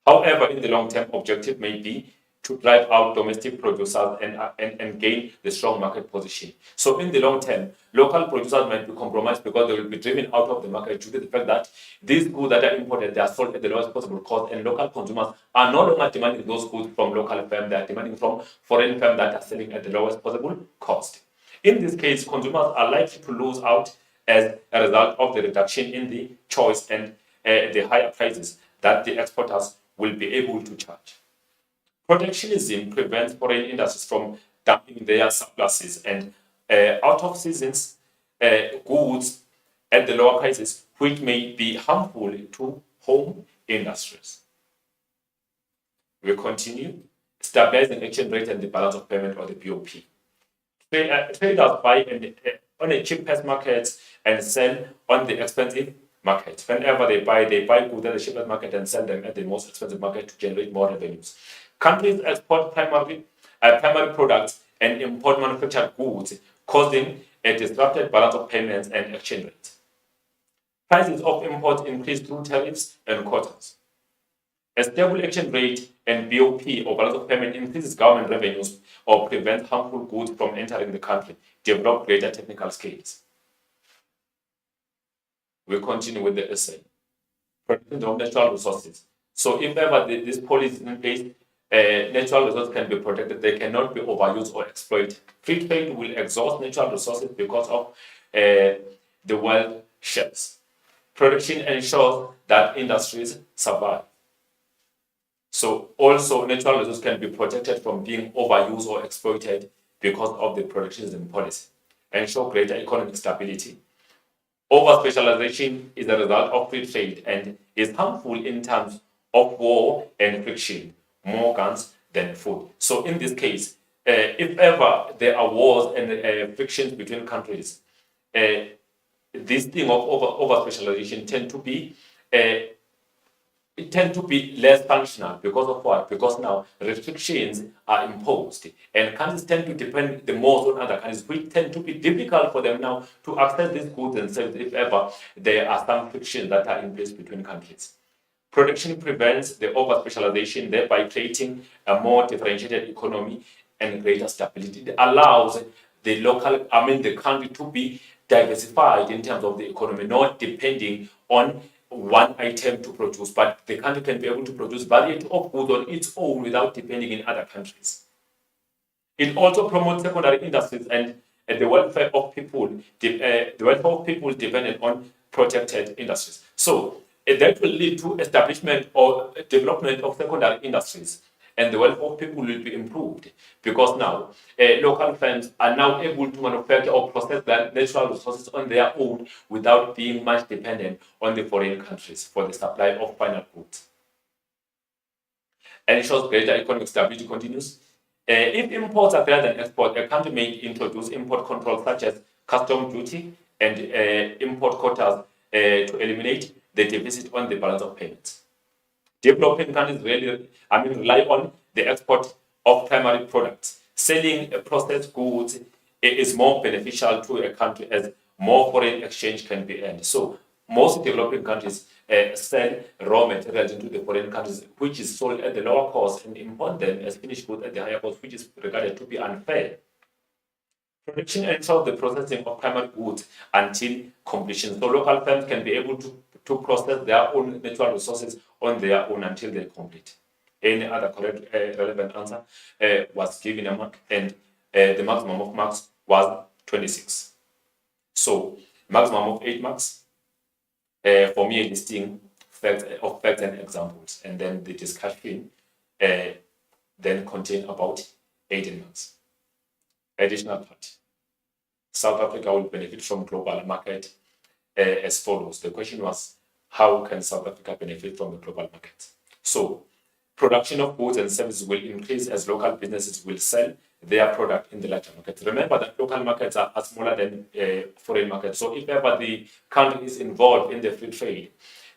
However, in the long term, objective may be to drive out domestic producers and gain the strong market position. So in the long term, local producers might be compromised because they will be driven out of the market due to the fact that these goods that are imported, they are sold at the lowest possible cost, and local consumers are no longer demanding those goods from local firms, they are demanding from foreign firms that are selling at the lowest possible cost. In this case, consumers are likely to lose out as a result of the reduction in the choice and the higher prices that the exporters will be able to charge. Protectionism prevents foreign industries from dumping their surpluses and out of seasons goods at the lower prices, which may be harmful to home industries. We continue. Stabilizing exchange rate and the balance of payment, or the BOP. Traders buy on the cheapest markets and sell on the expensive market. Whenever they buy goods at the cheapest market and sell them at the most expensive market to generate more revenues. Countries export primary products and import manufactured goods, causing a disrupted balance of payments and exchange rates. Prices of imports increase through tariffs and quotas. A stable exchange rate and BOP, or balance of payment, increases government revenues or prevents harmful goods from entering the country, develop greater technical skills. We continue with the essay. Protection of natural resources. So if ever this policy is in place, natural resources can be protected, they cannot be overused or exploited. Free trade will exhaust natural resources because of the wealth shares. Protection ensures that industries survive. So also natural resources can be protected from being overused or exploited because of the protectionism policy. Ensure greater economic stability. Over-specialization is a result of free trade and is harmful in terms of war and friction. More guns than food. So in this case, if ever there are wars and frictions between countries, this thing of over specialization tend to be less functional because of what? Because now restrictions are imposed and countries tend to depend the most on other countries, which tend to be difficult for them now to access these goods and services if ever there are some frictions that are in place between countries. Protection prevents the over specialization, thereby creating a more differentiated economy and greater stability. It allows the country to be diversified in terms of the economy, not depending on one item to produce, but the country can be able to produce variety of goods on its own without depending in other countries. It also promotes secondary industries and the welfare of people, the welfare of people dependent on protected industries. So that will lead to establishment or development of secondary industries, and the welfare of people will be improved because now local firms are now able to manufacture or process their natural resources on their own without being much dependent on the foreign countries for the supply of final goods. And ensures greater economic stability continues. If imports are greater than export, a country may introduce import controls such as custom duty and import quotas to eliminate the deficit on the balance of payments. Developing countries rely on the export of primary products. Selling processed goods is more beneficial to a country as more foreign exchange can be earned. So most developing countries sell raw materials into the foreign countries, which is sold at the lower cost, and import them as finished goods at the higher cost, which is regarded to be unfair. Protection ensures the processing of primary goods until completion. So local firms can be able to process their own natural resources on their own until they complete. Any other correct relevant answer was given a mark, and the maximum of marks was 26. So maximum of 8 marks for me listing of facts and examples, and then the discussion then contain about 18 marks. Additional part. South Africa will benefit from global market as follows. The question was, how can South Africa benefit from the global market? So, production of goods and services will increase as local businesses will sell their product in the larger market. Remember that local markets are smaller than foreign markets. So, if ever the country is involved in the free trade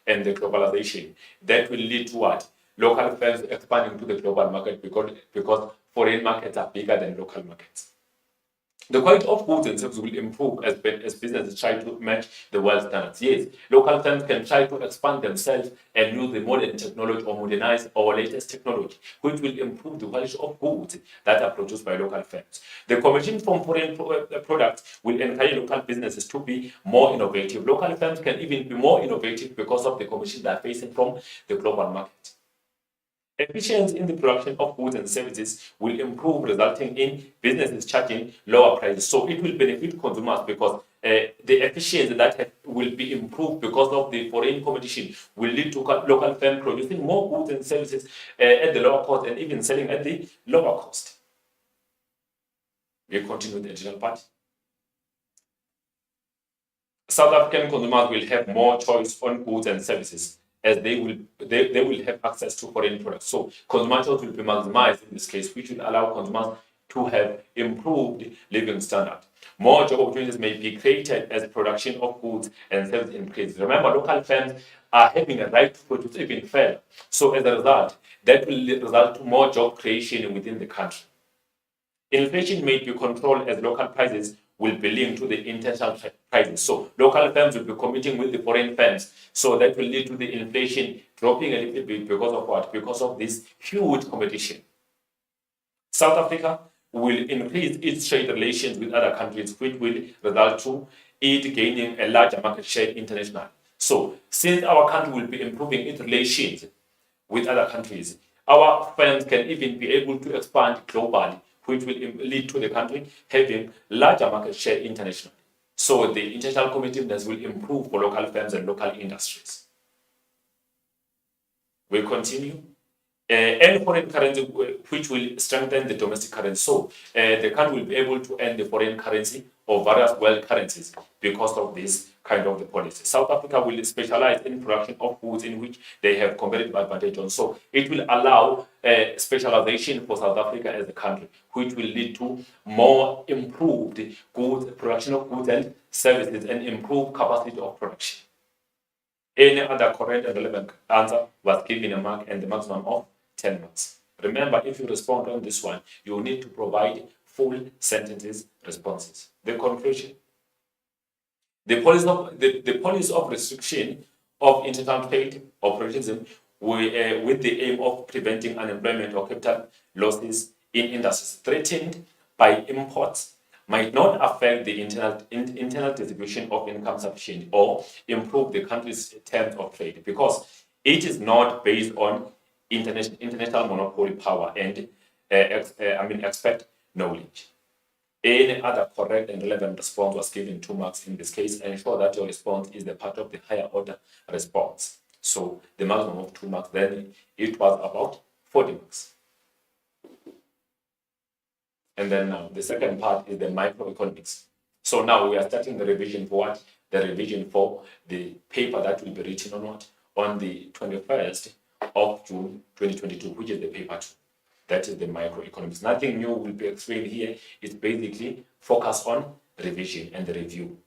and the globalization, that will lead to what? Local firms expanding to the global market because foreign markets are bigger than local markets. The quality of goods and services will improve as businesses try to match the world standards. Yes, local firms can try to expand themselves and use the modern technology or modernize our latest technology, which will improve the quality of goods that are produced by local firms. The competition from foreign products will encourage local businesses to be more innovative. Local firms can even be more innovative because of the competition they are facing from the global market. Efficiency in the production of goods and services will improve, resulting in businesses charging lower prices. So it will benefit consumers because the efficiency that will be improved because of the foreign competition will lead to local firms producing more goods and services at the lower cost and even selling at the lower cost. We continue with the additional part. South African consumers will have more choice on goods and services, as they will have access to foreign products. So consumer choice will be maximized in this case, which will allow consumers to have improved living standard. More job opportunities may be created as production of goods and services increases. Remember, local firms are having a right to produce even further. So as a result, that will result to more job creation within the country. Inflation may be controlled as local prices will be linked to the international prices. So local firms will be competing with the foreign firms. So that will lead to the inflation dropping a little bit because of what? Because of this huge competition. South Africa will increase its trade relations with other countries, which will result to it gaining a larger market share internationally. So since our country will be improving its relations with other countries, our firms can even be able to expand globally, which will lead to the country having larger market share internationally. So the international competitiveness will improve for local firms and local industries. We'll continue. And foreign currency, which will strengthen the domestic currency. So the country will be able to earn the foreign currency of various world currencies because of this kind of the policy. South Africa will specialize in production of goods in which they have competitive advantage on. So it will allow specialization for South Africa as a country, which will lead to more improved goods, production of goods and services, and improved capacity of production. Any other correct and relevant answer was given a mark and the maximum of 10 marks. Remember, if you respond on this one, you need to provide full sentences responses. The conclusion. The policy of restriction of international trade or protectionism with the aim of preventing unemployment or capital losses in industries threatened by imports might not affect the internal distribution of income sufficient or improve the country's terms of trade, because it is not based on international monopoly power and expert knowledge. Any other correct and relevant response was given 2 marks in this case. Ensure that your response is the part of the higher order response. So the maximum of 2 marks, then it was about 40 marks. And then now the second part is the microeconomics. So now we are starting the revision for what? The revision for the paper that will be written on what? On the 21st of June 2022, which is the paper 2. That is the microeconomics. Nothing new will be explained here. It's basically focus on revision and the review.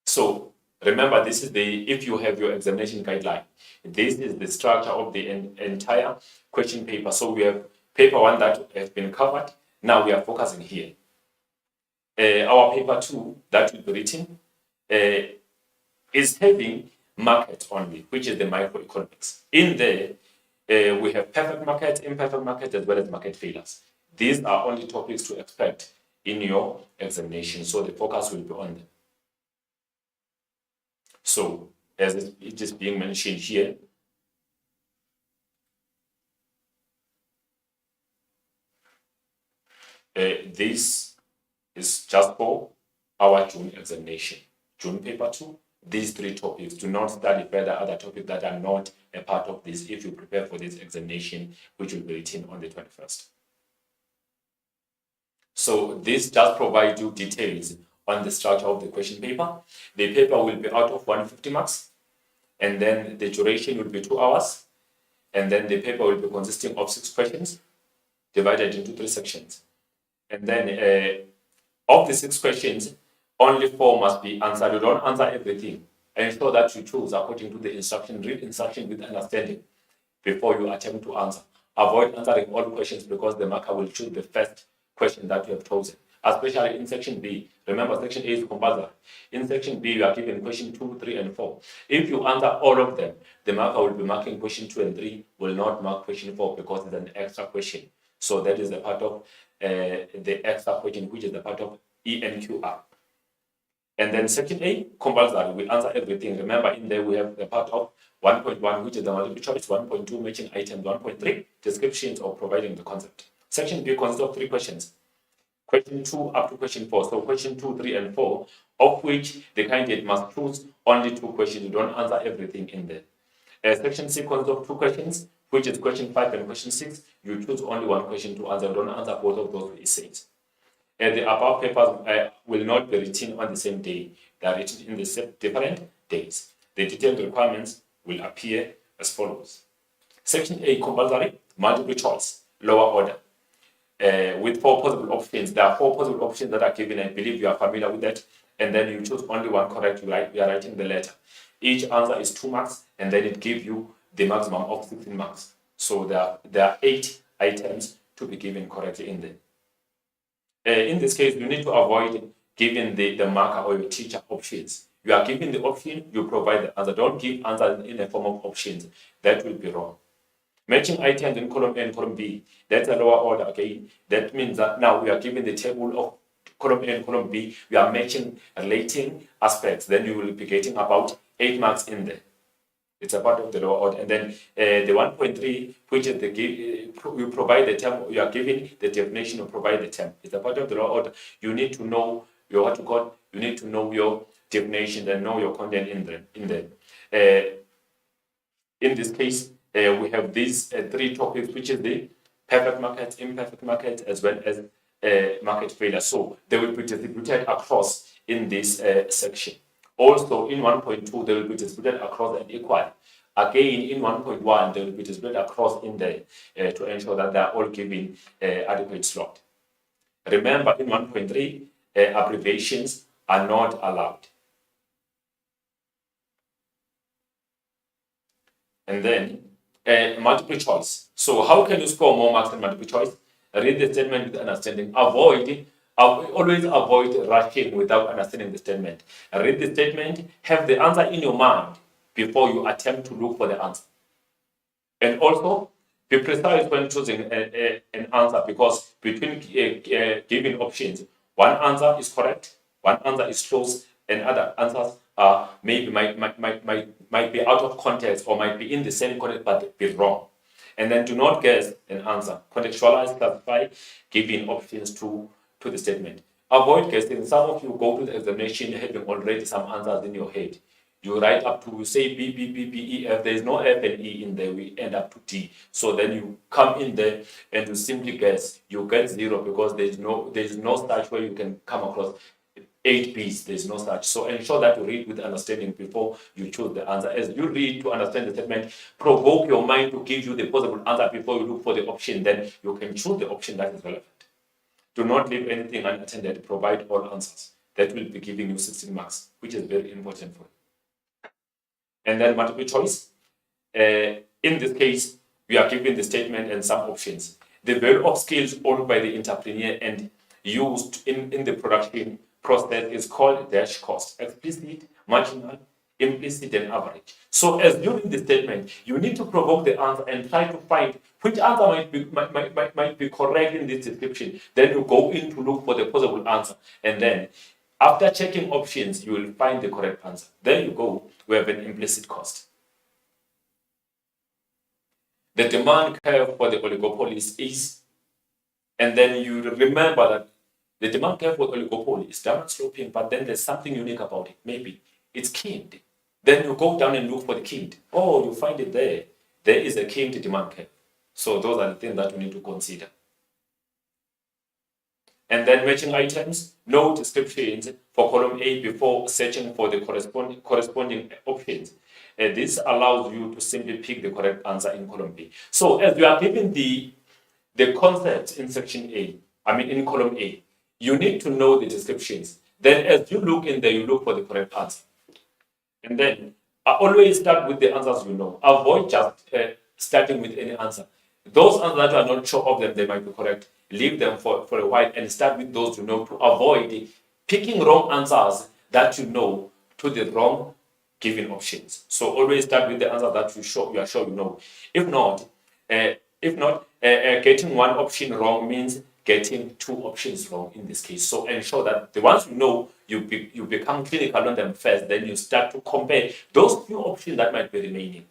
So remember, this is if you have your examination guideline, this is the structure of the entire question paper. So we have paper 1 that has been covered. Now we are focusing here. Our paper 2 that will be written is having market only, which is the microeconomics. In there, we have perfect market, imperfect market, as well as market failures. These are only topics to expect in your examination, so the focus will be on them. So, as it is being mentioned here, this is just for our June examination. June paper 2, these 3 topics. Do not study further other topics that are not a part of this if you prepare for this examination, which will be written on the 21st. So this just provides you details on the structure of the question paper. The paper will be out of 150 marks, and then the duration will be 2 hours, and then the paper will be consisting of 6 questions divided into 3 sections. And then of the 6 questions, only 4 must be answered. You don't answer everything. Ensure that you choose according to the instruction, read instruction with understanding before you attempt to answer. Avoid answering all questions because the marker will choose the first question that you have chosen, especially in section B. Remember, section A is compulsory. In section B, you are given question 2, 3, and 4. If you answer all of them, the marker will be marking question 2 and 3, will not mark question 4 because it's an extra question. So that is the part of the extra question, which is the part of ENQR. And then section A, compulsory, we answer everything. Remember, in there we have the part of 1.1, which is the multiple choice, 1.2, matching items, 1.3, descriptions or providing the concept. Section B consists of 3 questions. Question 2 up to question 4. So question 2, 3, and 4, of which the candidate must choose only 2 questions. You don't answer everything in there. Section C consists of 2 questions, which is question 5 and question 6. You choose only 1 question to answer. You don't answer both of those essays. The above papers will not be written on the same day. They are written in the different days. The detailed requirements will appear as follows. Section A, compulsory, multiple choice, lower order, with 4 possible options. There are 4 possible options that are given. I believe you are familiar with that. And then you choose only 1 correct. You are writing the letter. Each answer is 2 marks, and then it gives you the maximum of 16 marks. So there are 8 items to be given correctly in there. In this case, you need to avoid giving the marker or your teacher options. You are given the option, you provide the answer. Don't give answers in a form of options. That will be wrong. Matching items in column A and column B, that's a lower order, okay? That means that now we are given the table of column A and column B. We are matching relating aspects. Then you will be getting about 8 marks in there. It's a part of the lower order. And then the 1.3, which is you provide the term, you are giving the definition or provide the term. It's a part of the lower order. You need to know your you need to know your definition and know your content in there. In this case, we have these 3 topics, which is the perfect market, imperfect market, as well as market failure. So they will be distributed across in this section. Also in 1.2, they will be distributed across and equal. Again, in 1.1, they will be displayed across in there to ensure that they are all given adequate slot. Remember, in 1.3, abbreviations are not allowed. And then multiple choice. So how can you score more marks than multiple choice? Read the statement with understanding. Always avoid rushing without understanding the statement. Read the statement, have the answer in your mind before you attempt to look for the answer. And also, be precise when choosing an answer, because between given options, one answer is correct, one answer is close, and other answers maybe might be out of context or might be in the same context but be wrong. And then do not guess an answer. Contextualize, classify, giving options to the statement. Avoid guessing. Some of you go to the examination having already some answers in your head. You write up to, say, B, B, B, B, E, F. There is no F and E in there. We end up to D. So then you come in there and you simply guess. You get 0 because there is no such way you can come across 8 B's. There is no such. So ensure that you read with understanding before you choose the answer. As you read to understand the statement, provoke your mind to give you the possible answer before you look for the option. Then you can choose the option that is relevant. Do not leave anything unattended. Provide all answers. That will be giving you 16 marks, which is very important for you. And then multiple choice. In this case, we are given the statement and some options. The value of skills owned by the entrepreneur and used in the production process is called dash cost. Explicit, marginal, implicit, and average. So as you read the statement, you need to provoke the answer and try to find which answer might be correct in this description. Then you go in to look for the possible answer. And then after checking options, you will find the correct answer. There you go. We have an implicit cost. The demand curve for the oligopolies is, and then you remember that the demand curve for oligopoly is downward sloping, but then there's something unique about it. Maybe it's kinked. Then you go down and look for the kinked. Oh, you find it there. There is a kinked demand curve. So those are the things that you need to consider. And then matching items, no descriptions for column A before searching for the corresponding options. This allows you to simply pick the correct answer in column B. So as you are given the concepts in section A, in column A, you need to know the descriptions. Then as you look in there, you look for the correct answer. And then always start with the answers you know. Avoid just starting with any answer. Those answers that you are not sure of them, they might be correct. Leave them for a while and start with those you know to avoid picking wrong answers that you know to the wrong given options. So always start with the answer that you are sure you know. If not, getting one option wrong means getting 2 options wrong in this case. So ensure that the ones you know, you become clinical on them first, then you start to compare those few options that might be remaining.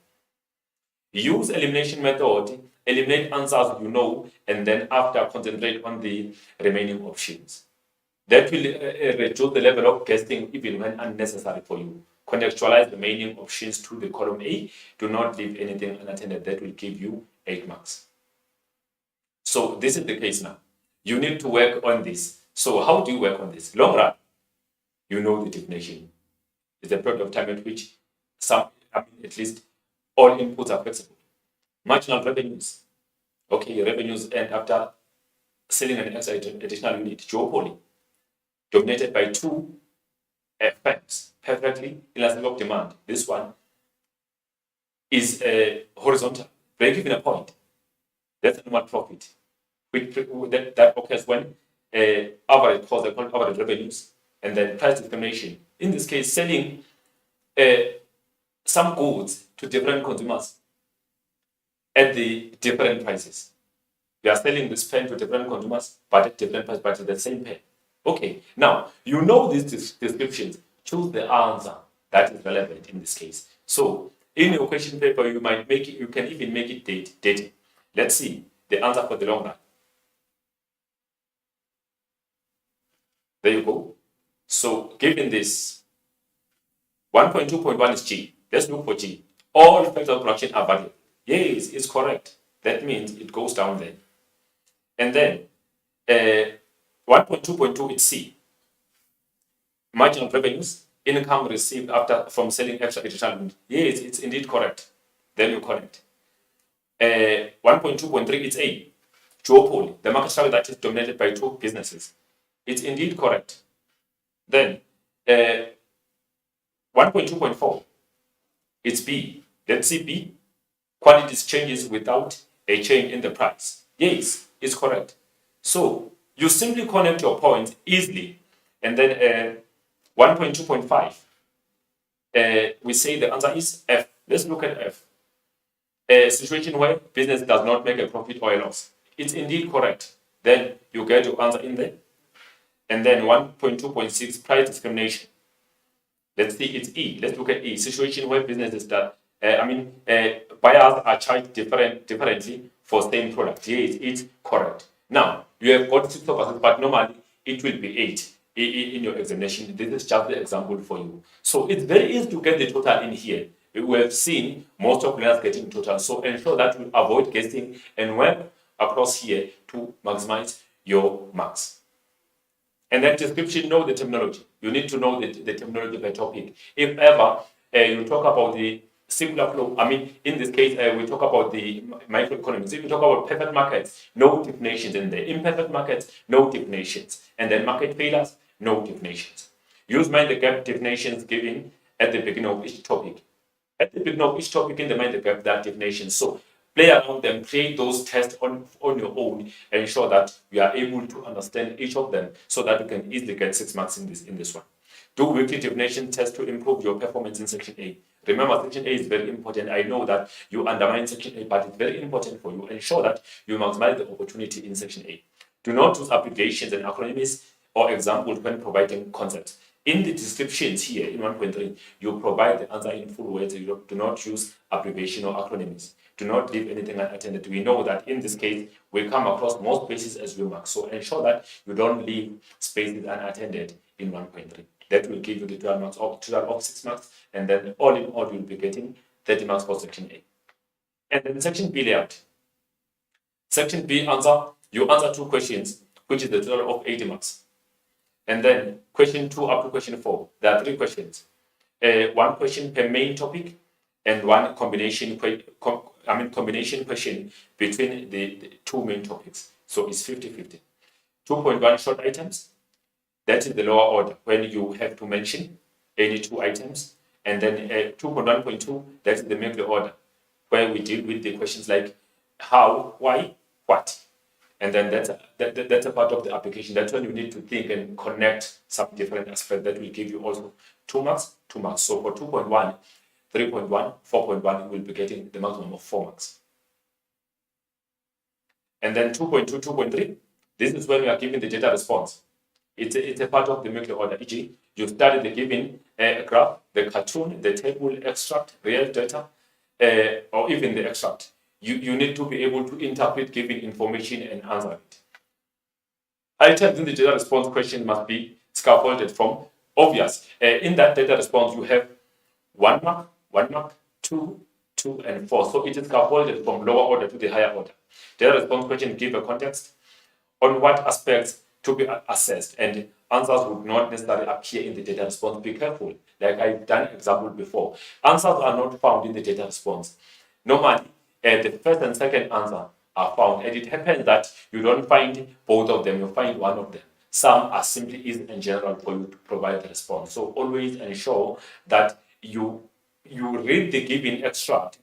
Use elimination method, eliminate answers you know, and then after concentrate on the remaining options. That will reduce the level of guessing even when unnecessary for you. Contextualize the remaining options to the column A. Do not leave anything unattended. That will give you 8 marks. So this is the case now. You need to work on this. So how do you work on this? Long run, you know the definition. It's a period of time at which at least all inputs are flexible. Marginal revenues. Okay, revenues end after selling an extra additional unit. Duopoly, dominated by 2 firms, perfectly elastic of demand. This one is horizontal, break even a point. That's a normal profit. That occurs when average cost, average revenues, and then price discrimination. In this case, selling some goods to different consumers at the different prices. We are selling this pen to different consumers, but at different prices, but at the same pen. Okay, now you know these descriptions. Choose the answer that is relevant in this case. So in your question paper, you can even make it dated. Let's see the answer for the long run. There you go. So given this, 1.2.1 is G. Let's look for G. All factors of production are variable. Yes, it's correct. That means it goes down there. And then 1.2.2, it's C. Marginal revenues, income received after from selling extra additional unit. Yes, it's indeed correct. Then you correct. 1.2.3, it's A. Duopoly, the market structure that is dominated by two businesses. It's indeed correct. Then 1.2.4, it's B. Let's see B. Quantities changes without a change in the price. Yes, it's correct. So you simply connect your points easily. And then 1.2.5, we say the answer is F. Let's look at F. A situation where business does not make a profit or a loss. It's indeed correct. Then you get your answer in there. And then 1.2.6, price discrimination. Let's see, it's E. Let's look at E. Situation where businesses that, buyers are charged differently for same product. Yes, it's correct. Now, you have got 6%, but normally it will be 8 in your examination. This is just the example for you. So it's very easy to get the total in here. We have seen most of learners getting total. So ensure that you avoid guessing and work across here to maximize your marks. And then description, know the terminology. You need to know the terminology by topic. If ever you talk about the singular flow, in this case, we talk about the microeconomics. If you talk about perfect markets, no definitions in there. Imperfect markets, no definitions. And then market failures, no definitions. Use mind the gap definitions given at the beginning of each topic. At the beginning of each topic in the mind the gap, that definition. So play around them, create those tests on your own, ensure that you are able to understand each of them so that you can easily get 6 marks in this one. Do weekly definition tests to improve your performance in section A. Remember, section A is very important. I know that you undermine section A, but it's very important for you. Ensure that you maximize the opportunity in section A. Do not use abbreviations and acronyms or examples when providing concepts. In the descriptions here in 1.3, you provide the answer in full words. You do not use abbreviation or acronyms. Do not leave anything unattended. We know that in this case, we come across more spaces as remarks. So ensure that you don't leave spaces unattended in 1.3. That will give you the total of 6 marks. And then all in all, you'll be getting 30 marks for section A. And then section B layout. Section B you answer 2 questions, which is the total of 80 marks. And then question 2 up to question 4, there are 3 questions. 1 question per main topic and 1 combination question between the 2 main topics. So it's 50-50. 2.1 short items. That is the lower order when you have to mention any 2 items. And then 2.1.2, that is the middle order where we deal with the questions like how, why, what. And then that's a part of the application. That's when you need to think and connect some different aspects that will give you also 2 marks, 2 marks. So for 2.1, 3.1, 4.1, you will be getting the maximum of 4 marks. And then 2.2, 2.3, this is when you are given the data response. It's a part of the middle order. E.g., you study the given graph, the cartoon, the table, extract, real data, or even the extract. You need to be able to interpret given information and answer it. Items in the data response question must be scaffolded from obvious. In that data response, you have 1 mark, 2, 2, and 4. So it is scaffolded from lower order to the higher order. Data response question give a context on what aspects to be assessed, and answers would not necessarily appear in the data response. Be careful. Like I've done example before. Answers are not found in the data response. Normally, the first and second answer are found, and it happens that you don't find both of them, you find one of them. Some are simply easy and general for you to provide the response. So always ensure that you read the given extract,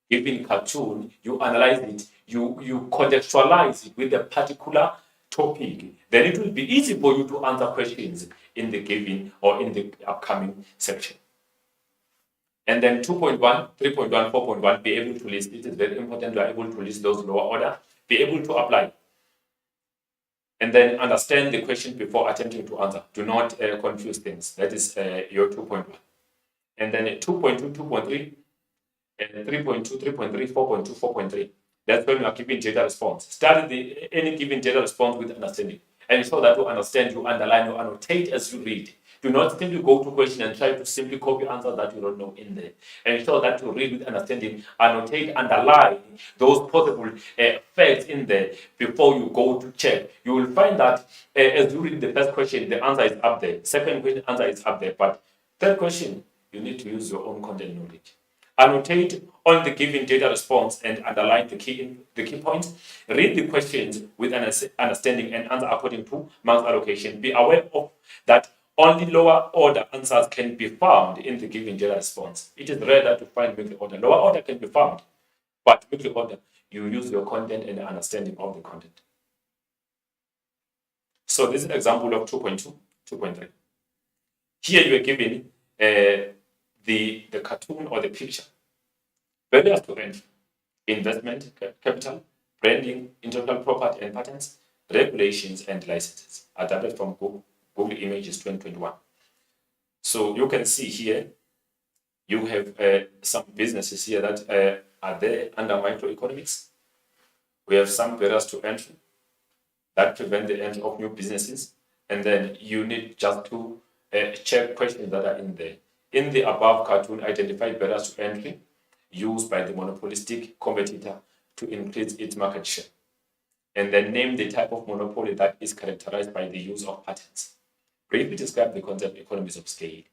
given cartoon, you analyze it, you contextualize it with a particular topic. Then it will be easy for you to answer questions in the given or in the upcoming section. And then 2.1, 3.1, 4.1, be able to list. It is very important to be able to list those lower order, be able to apply. And then understand the question before attempting to answer. Do not confuse things. That is your 2.1. And then 2.2, 2.3, and 3.2, 3.3, 4.2, 4.3. That's when you are giving data response. Study any given data response with understanding. Ensure that you understand, you underline, you annotate as you read. Do not simply go to question and try to simply copy answers that you don't know in there. Ensure that you read with understanding, annotate, underline those possible facts in there before you go to check. You will find that as you read the first question, the answer is up there. Second question, answer is up there. But third question, you need to use your own content knowledge. Annotate on the given data response and underline the key points. Read the questions with an understanding and answer according to marks allocation. Be aware of that only lower order answers can be found in the given data response. It is rare to find middle order. Lower order can be found, but middle order, you use your content and understanding of the content. So this is an example of 2.2, 2.3. Here you are given the cartoon or the picture. Barriers to entry: investment, capital, branding, intellectual property and patents, regulations and licenses. Adapted from Google Images 2021. So you can see here, you have some businesses here that are there under microeconomics. We have some barriers to entry that prevent the entry of new businesses. And then you need just to check questions that are in there. In the above cartoon, identify barriers to entry used by the monopolistic competitor to increase its market share. And then name the type of monopoly that is characterized by the use of patents. Briefly describe the concept economies of scale.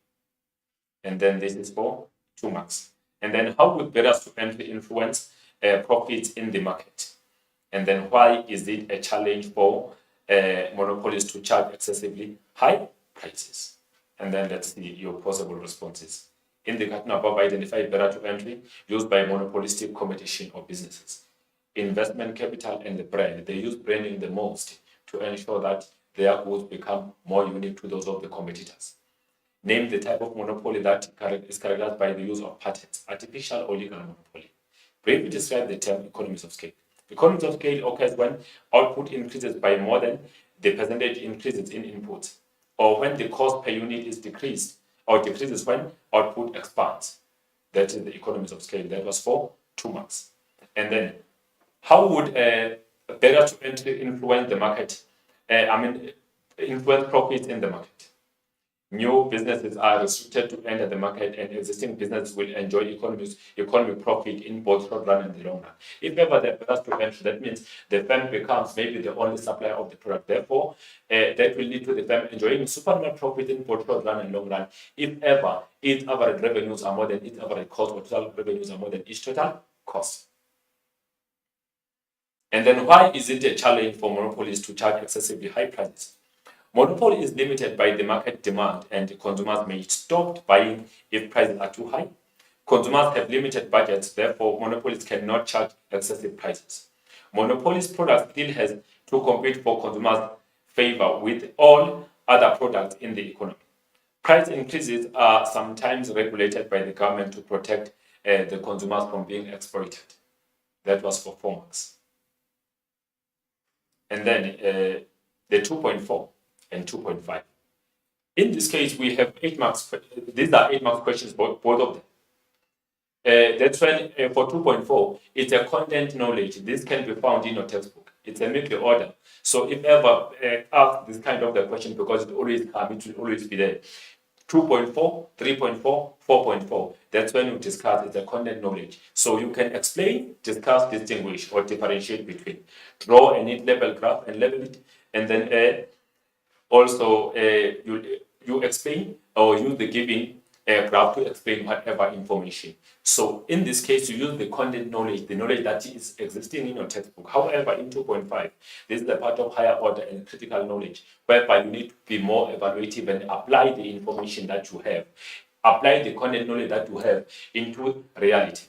And then this is for 2 marks. And then how would barriers to entry influence profits in the market? And then why is it a challenge for monopolies to charge excessively high prices? And then let's see your possible responses. In the cartoon above, identify barrier to entry used by monopolistic competition or businesses. Investment, capital, and the brand. They use branding the most to ensure that their goods become more unique to those of the competitors. Name the type of monopoly that is characterized by the use of patents, artificial or legal monopoly. Briefly describe the term economies of scale. Economies of scale occurs when output increases by more than the percentage increases in inputs, or when the cost per unit is decreased, or decreases when output expands. That is the economies of scale. That was for 2 marks. And then, how would barrier to entry influence the market? Influence profits in the market. New businesses are restricted to enter the market, and existing businesses will enjoy economic profit in both short run and the long run. If ever the barriers to entry, that means the firm becomes maybe the only supplier of the product. Therefore, that will lead to the firm enjoying supernormal profit in both short run and long run. If ever its average revenues are more than its average cost, or total revenues are more than its total cost. And then why is it a challenge for monopolies to charge excessively high prices? Monopoly is limited by the market demand, and consumers may stop buying if prices are too high. Consumers have limited budgets, therefore monopolies cannot charge excessive prices. Monopoly's product still has to compete for consumers' favor with all other products in the economy. Price increases are sometimes regulated by the government to protect the consumers from being exploited. That was for 4 marks. And then the 2.4 and 2.5. In this case, we have 8 marks. These are 8 marks questions, both of them. That's when for 2.4, it's a content knowledge. This can be found in your textbook. It's a middle order. So if ever ask this kind of the question, because it always comes, it will always be there. 2.4, 3.4, 4.4. That's when you discuss it's a content knowledge. So you can explain, discuss, distinguish, or differentiate between. Draw a neat label graph and label it, and then also you explain or use the given graph to explain whatever information. So in this case, you use the content knowledge, the knowledge that is existing in your textbook. However, in 2.5, this is the part of higher order and critical knowledge, whereby you need to be more evaluative and apply the information that you have, apply the content knowledge that you have into reality.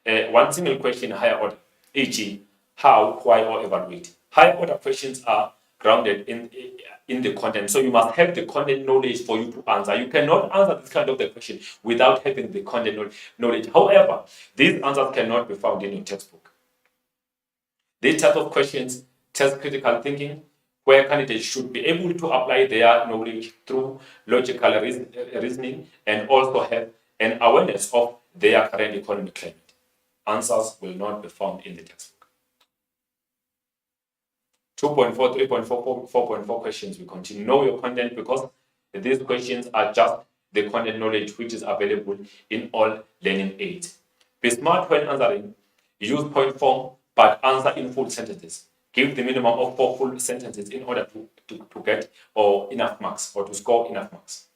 One single question, higher order, e.g., how, why, or evaluate. Higher order questions are grounded in the content. So you must have the content knowledge for you to answer. You cannot answer this kind of the question without having the content knowledge. However, these answers cannot be found in your textbook. These type of questions test critical thinking, where candidates should be able to apply their knowledge through logical reasoning and also have an awareness of their current economic climate. Answers will not be found in the textbook. 2.4, 3.4, 4.4 questions. We continue. Know your content, because These questions are just the content knowledge which is available in all learning aids. Be smart when answering. Use point form, but answer in full sentences. Give the minimum of 4 full sentences in order to get or enough marks or to score enough marks.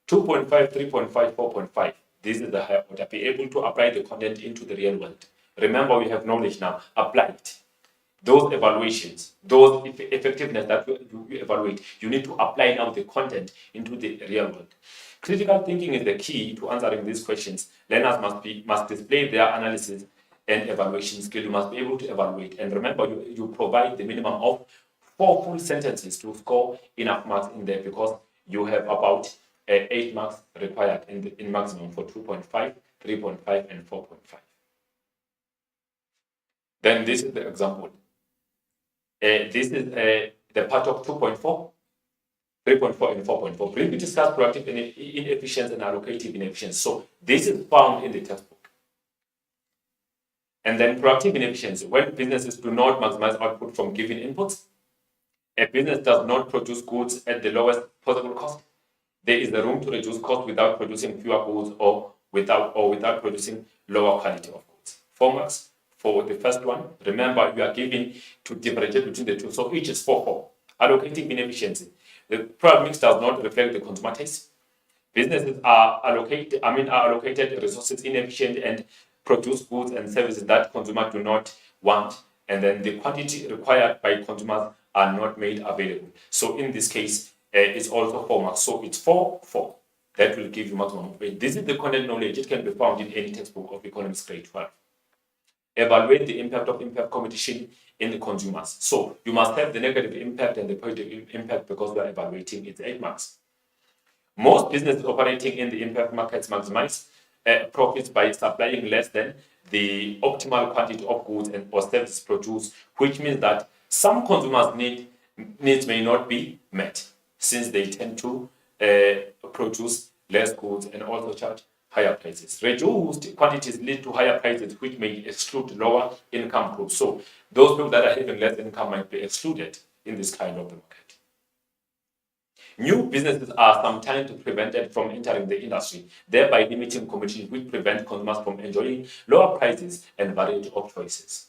2.5, 3.5, 4.5. This is the higher order. Be able to apply the content into the real world. Remember, we have knowledge now. Apply it. Those evaluations, those effectiveness that you evaluate, you need to apply now the content into the real world. Critical thinking is the key to answering these questions. Learners must display their analysis and evaluation skill. You must be able to evaluate. And remember, you provide the minimum of 4 full sentences to score enough marks in there, because you have about 8 marks required in maximum for 2.5, 3.5, and 4.5. Then this is the example. This is the part of 2.4, 3.4, and 4.4. Briefly discuss productive inefficiency and allocative inefficiency. So this is found in the textbook. And then productive inefficiency, when businesses do not maximize output from given inputs, a business does not produce goods at the lowest possible cost. There is the room to reduce cost without producing fewer goods or without producing lower quality of goods. 4 marks for the first one. Remember, you are given to differentiate between the two. So each is 4. Allocating inefficiency. The product mix does not reflect the consumer taste. Businesses are allocated resources inefficiently and produce goods and services that consumers do not want, and then the quantity required by consumers are not made available. So in this case, it's also 4 marks. So it's 4. That will give you maximum weight. This is the content knowledge. It can be found in any textbook of economics grade 12. Evaluate the impact of impact competition in the consumers. So you must have the negative impact and the positive impact, because we are evaluating. It's 8 marks. Most businesses operating in the impact markets maximize profits by supplying less than the optimal quantity of goods and or services produced, which means that some consumers' needs may not be met, since they tend to produce less goods and also charge higher prices. Reduced quantities lead to higher prices, which may exclude lower income groups. So those people that are having less income might be excluded in this kind of market. New businesses are sometimes prevented from entering the industry, thereby limiting competition, which prevents consumers from enjoying lower prices and variety of choices.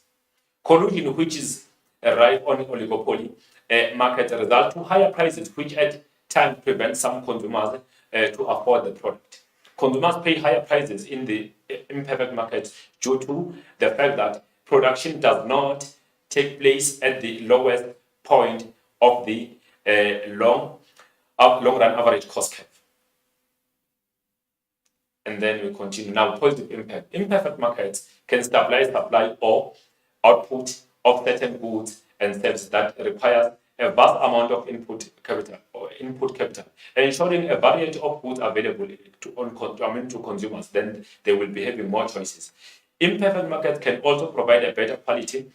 Collusion, which is a right on oligopoly market, result to higher prices, which at times prevent some consumers to afford the product. Consumers pay higher prices in the imperfect market due to the fact that production does not take place at the lowest point of the long run average cost curve. And then we continue. Now, positive impact. Imperfect markets can stabilize supply or output of certain goods and services that requires a vast amount of input capital, ensuring a variety of goods available to consumers. Then they will be having more choices. Imperfect markets can also provide a better quality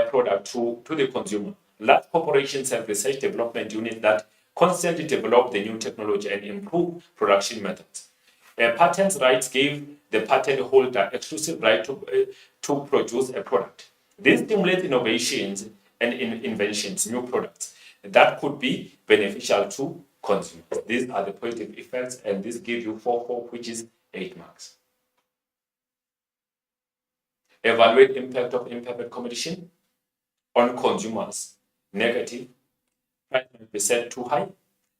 product to the consumer. Large corporations have research development units that constantly develop the new technology and improve production methods. Patent rights give the patent holder exclusive right to produce a product. This stimulates innovations and inventions, new products that could be beneficial to consumers. These are the positive effects, and this gives you 4, which is 8 marks. Evaluate impact of imperfect competition on consumers. Negative. Price might be set too high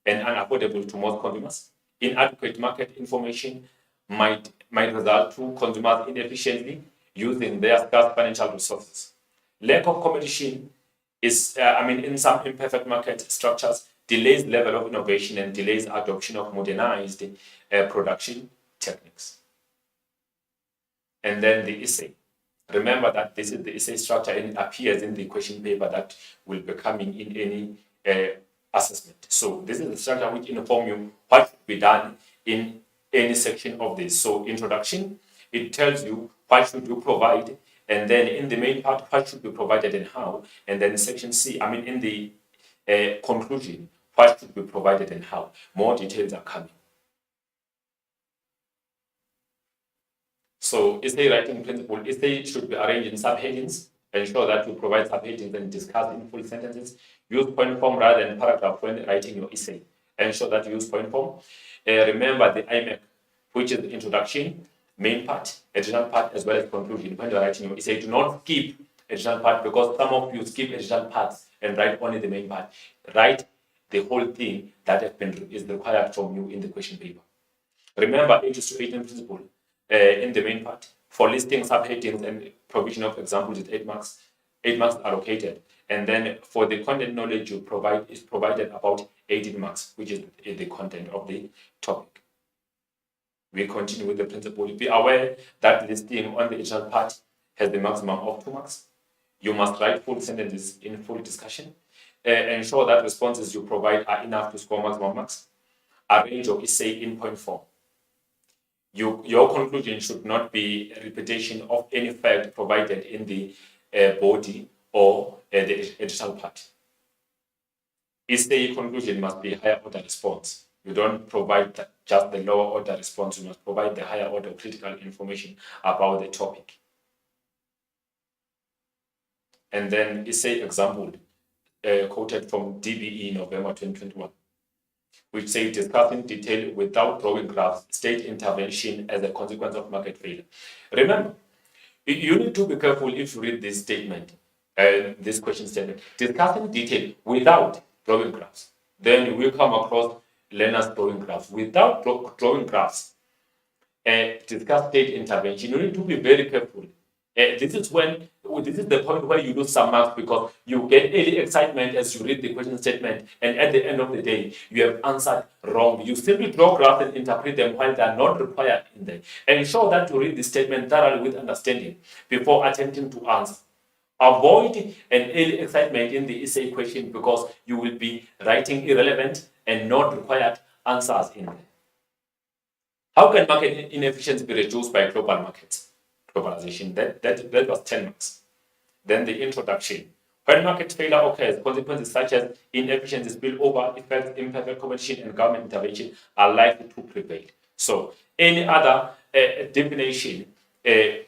and unaffordable to most consumers. Inadequate market information might result to consumers inefficiently using their scarce financial resources. Lack of competition is, in some imperfect market structures, delays level of innovation and delays adoption of modernized production techniques. And then the essay. Remember that this is the essay structure, and it appears in the question paper that will be coming in any assessment. So this is the structure which informs you what should be done in any section of this. So introduction, it tells you what should you provide, and then in the main part, what should be provided and how, and then section C, in the conclusion, what should be provided and how. More details are coming. So essay writing principle, essay should be arranged in subheadings. Ensure that you provide subheadings and discuss in full sentences. Use point form rather than paragraph when writing your essay. ensure that you use point form. Remember the IMEC, which is the introduction, main part, additional part, as well as conclusion. When you're writing your essay, do not skip additional part, because some of you skip additional parts and write only the main part. Write the whole thing that is required from you in the question paper. Remember 8:18 principle in the main part. For listing, subheadings, and provision of examples with 8 marks. 8 marks allocated. And then for the content knowledge you provide is provided about 18 marks, which is the content of the topic. We continue with the principle. Be aware that listing on the additional part has the maximum of 2 marks. You must write full sentences in full discussion. Ensure that responses you provide are enough to score maximum marks. Arrange your essay in point form. Your conclusion should not be a repetition of any fact provided in the body or the additional part. Essay conclusion must be higher order response. You don't provide just the lower order response, you must provide the higher order critical information about the topic. And then essay example quoted from DBE November 2021. Which say discuss in detail without drawing graphs state intervention as a consequence of market failure. Remember, you need to be careful if you read this statement, this question statement. Discuss in detail without drawing graphs. Then you will come across learners drawing graphs. Without drawing graphs, discuss state intervention. You need to be very careful. This is the point where you lose some marks, because you get early excitement as you read the question statement, and at the end of the day, you have answered wrong. You simply draw graphs and interpret them while they are not required in there. Ensure that you read the statement thoroughly with understanding before attempting to answer. Avoid an early excitement in the essay question, because you will be writing irrelevant and not required answers in there. How can market inefficiency be reduced by global markets? Globalization, that was 10 marks. Then the introduction. When market failure occurs, consequences such as inefficiency, spillover effects, imperfect competition, and government intervention are likely to prevail. So any other definition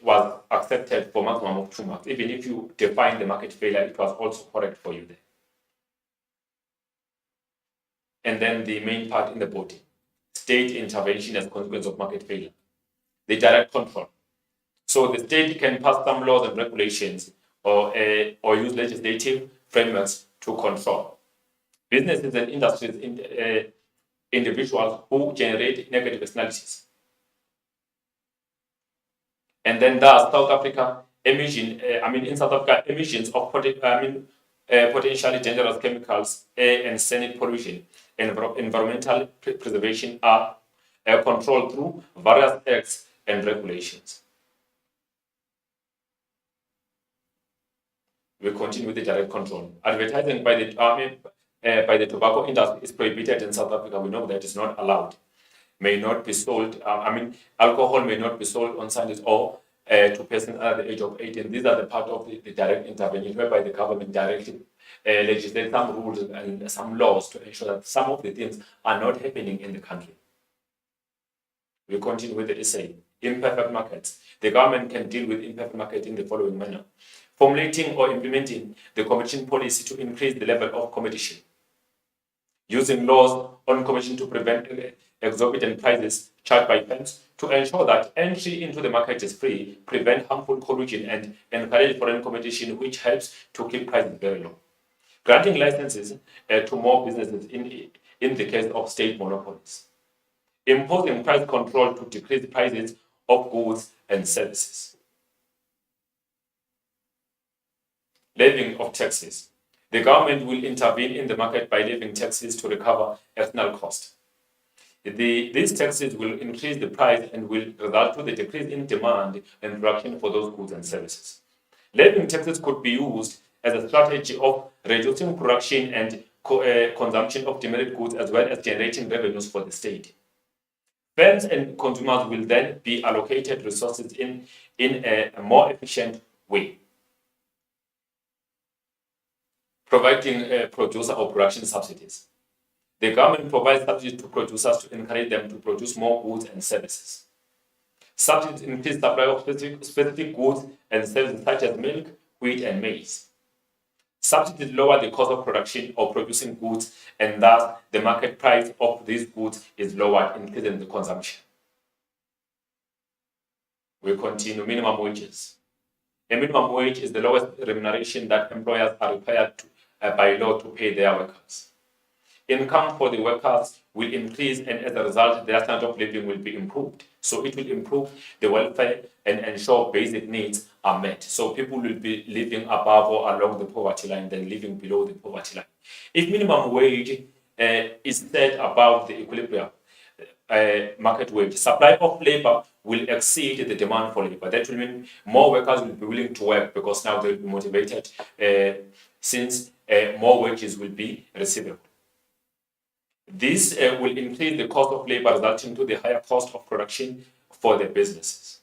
was accepted for maximum of 2 marks. Even if you define the market failure, it was also correct for you there. And then the main part in the body. State intervention as consequence of market failure. The direct control. So the state can pass some laws and regulations or use legislative frameworks to control businesses and industries, individuals who generate negative externalities. And then thus South Africa in South Africa, emissions of potentially dangerous chemicals, air and sanit pollution, and environmental preservation are controlled through various acts and regulations. We continue with the direct control. Advertising by the tobacco industry is prohibited in South Africa. We know that it's not allowed. May not be sold. Alcohol may not be sold on Sundays or to persons under the age of 18. These are the part of the direct intervention, whereby the government directly legislates some rules and some laws to ensure that some of the things are not happening in the country. We continue with the essay. Imperfect markets. The government can deal with imperfect market in the following manner. Formulating or implementing the competition policy to increase the level of competition. Using laws on competition to prevent exorbitant prices charged by firms to ensure that entry into the market is free, prevent harmful collusion, and encourage foreign competition, which helps to keep prices very low. Granting licenses to more businesses in the case of state monopolies. Imposing price control to decrease prices of goods and services. Levying of taxes. The government will intervene in the market by levying taxes to recover external costs. These taxes will increase the price and will result to the decrease in demand and production for those goods and services. Levying taxes could be used as a strategy of reducing production and consumption of demerit goods, as well as generating revenues for the state. Firms and consumers will then be allocated resources in a more efficient way. Providing producer or production subsidies. The government provides subsidies to producers to encourage them to produce more goods and services. Subsidies increase supply of specific goods and services such as milk, wheat, and maize. Subsidies lower the cost of production or producing goods, and thus the market price of these goods is lowered, increasing the consumption. We continue. Minimum wages. A minimum wage is the lowest remuneration that employers are required to, by law to pay their workers. Income for the workers will increase, and as a result, their standard of living will be improved. So it will improve the welfare and ensure basic needs are met. So people will be living above or along the poverty line than living below the poverty line. If minimum wage is set above the equilibrium market wage, supply of labor will exceed the demand for labor. That will mean more workers will be willing to work because now they will be motivated since more wages will be receivable. This will increase the cost of labor, resulting to the higher cost of production for the businesses.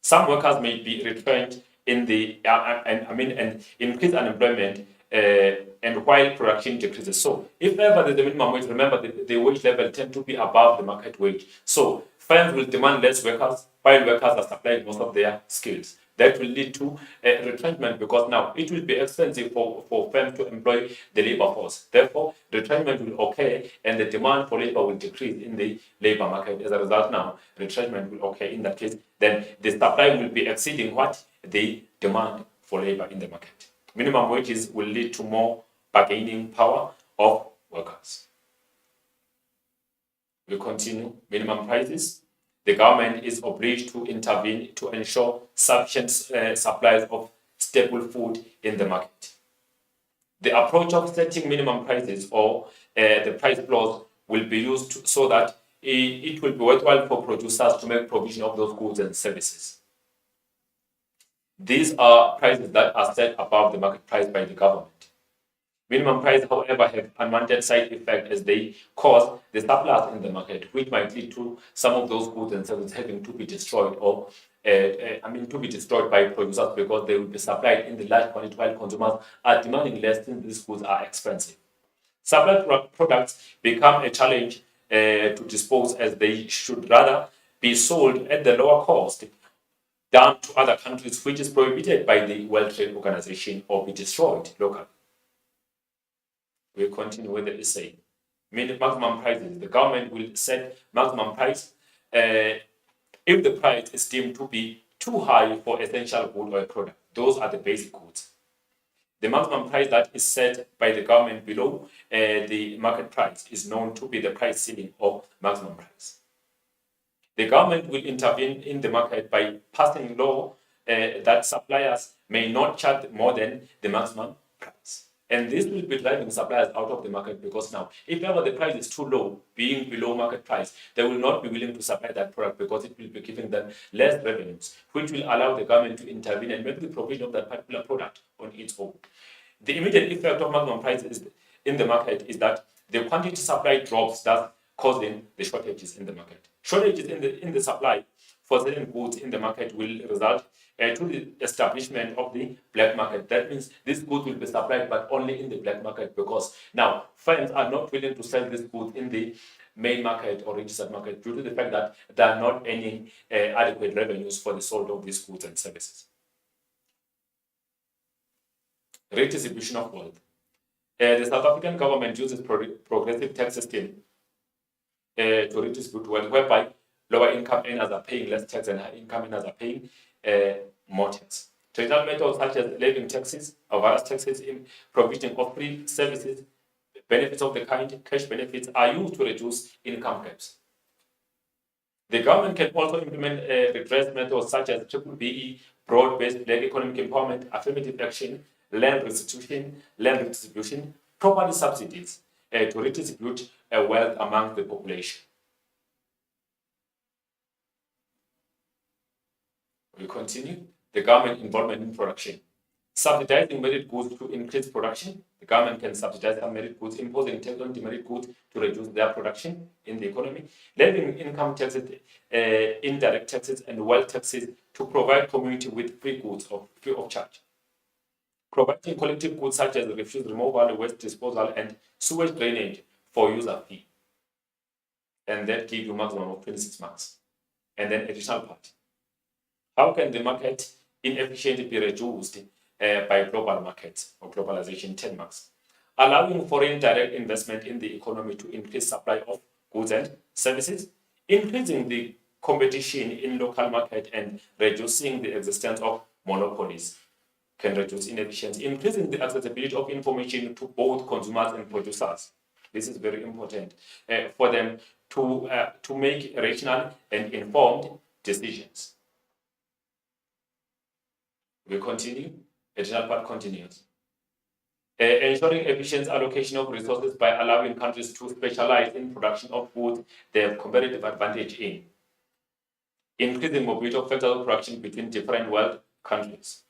Some workers may be retrenched in the and increase unemployment and while production decreases. So if ever there's a minimum wage, remember the wage level tend to be above the market wage. So firms will demand less workers while workers are supplying most of their skills. That will lead to retrenchment because now it will be expensive for firms to employ the labor force. Therefore, retrenchment will occur and the demand for labor will decrease in the labor market. As a result, now retrenchment will occur in that case. Then the supply will be exceeding what? The demand for labor in the market. Minimum wages will lead to more bargaining power of workers. We continue. Minimum prices. The government is obliged to intervene to ensure sufficient supplies of staple food in the market. The approach of setting minimum prices or the price floors will be used so that it will be worthwhile for producers to make provision of those goods and services. These are prices that are set above the market price by the government. Minimum price, however, have unwanted side effect as they cause the surplus in the market, which might lead to some of those goods and services having to be destroyed or to be destroyed by producers because they will be supplied in the large quantity while consumers are demanding less since these goods are expensive. Supplied products become a challenge to dispose as they should rather be sold at the lower cost down to other countries, which is prohibited by the World Trade Organization, or be destroyed locally. We'll continue with the essay. Maximum prices. The government will set maximum price if the price is deemed to be too high for essential good or a product. Those are the basic goods. The maximum price that is set by the government below the market price is known to be the price ceiling or maximum price. The government will intervene in the market by passing law that suppliers may not charge more than the maximum price. And this will be driving suppliers out of the market because now, if ever the price is too low, being below market price, they will not be willing to supply that product because it will be giving them less revenues, which will allow the government to intervene and make the provision of that particular product on its own. The immediate effect of maximum prices in the market is that the quantity supply drops, thus causing the shortages in the market. Shortages in the supply for certain goods in the market will result to the establishment of the black market. That means these goods will be supplied but only in the black market because now firms are not willing to sell these goods in the main market or registered market due to the fact that they are not earning adequate revenues for the sold of these goods and services. Redistribution of wealth. The South African government uses progressive tax system to redistribute wealth, whereby lower income earners are paying less tax and high income earners are paying more tax. Traditional methods such as levying taxes or various taxes in provision of free services, benefits of the kind, cash benefits are used to reduce income gaps. The government can also implement redress methods such as BBBE, broad-based black economic empowerment, affirmative action, land restitution, land redistribution, property subsidies to redistribute wealth among the population. We continue. The government involvement in production. Subsidizing merit goods to increase production. The government can subsidize unmerit goods, imposing tax on demerit goods to reduce their production in the economy. Levying income taxes, indirect taxes, and wealth taxes to provide community with free goods or free of charge. Providing collective goods such as refuse removal, waste disposal, and sewage drainage for user fee. And that gives you maximum of 26 marks. And then additional part. How can the market inefficiency be reduced by global markets or globalization, 10 marks. Allowing foreign direct investment in the economy to increase supply of goods and services, increasing the competition in local market and reducing the existence of monopolies can reduce inefficiency, increasing the accessibility of information to both consumers and producers. This is very important for them to make rational and informed decisions. We continue. Additional part continues. Ensuring efficient allocation of resources by allowing countries to specialize in production of goods they have competitive advantage in. Increasing mobility of factors of production between different world countries.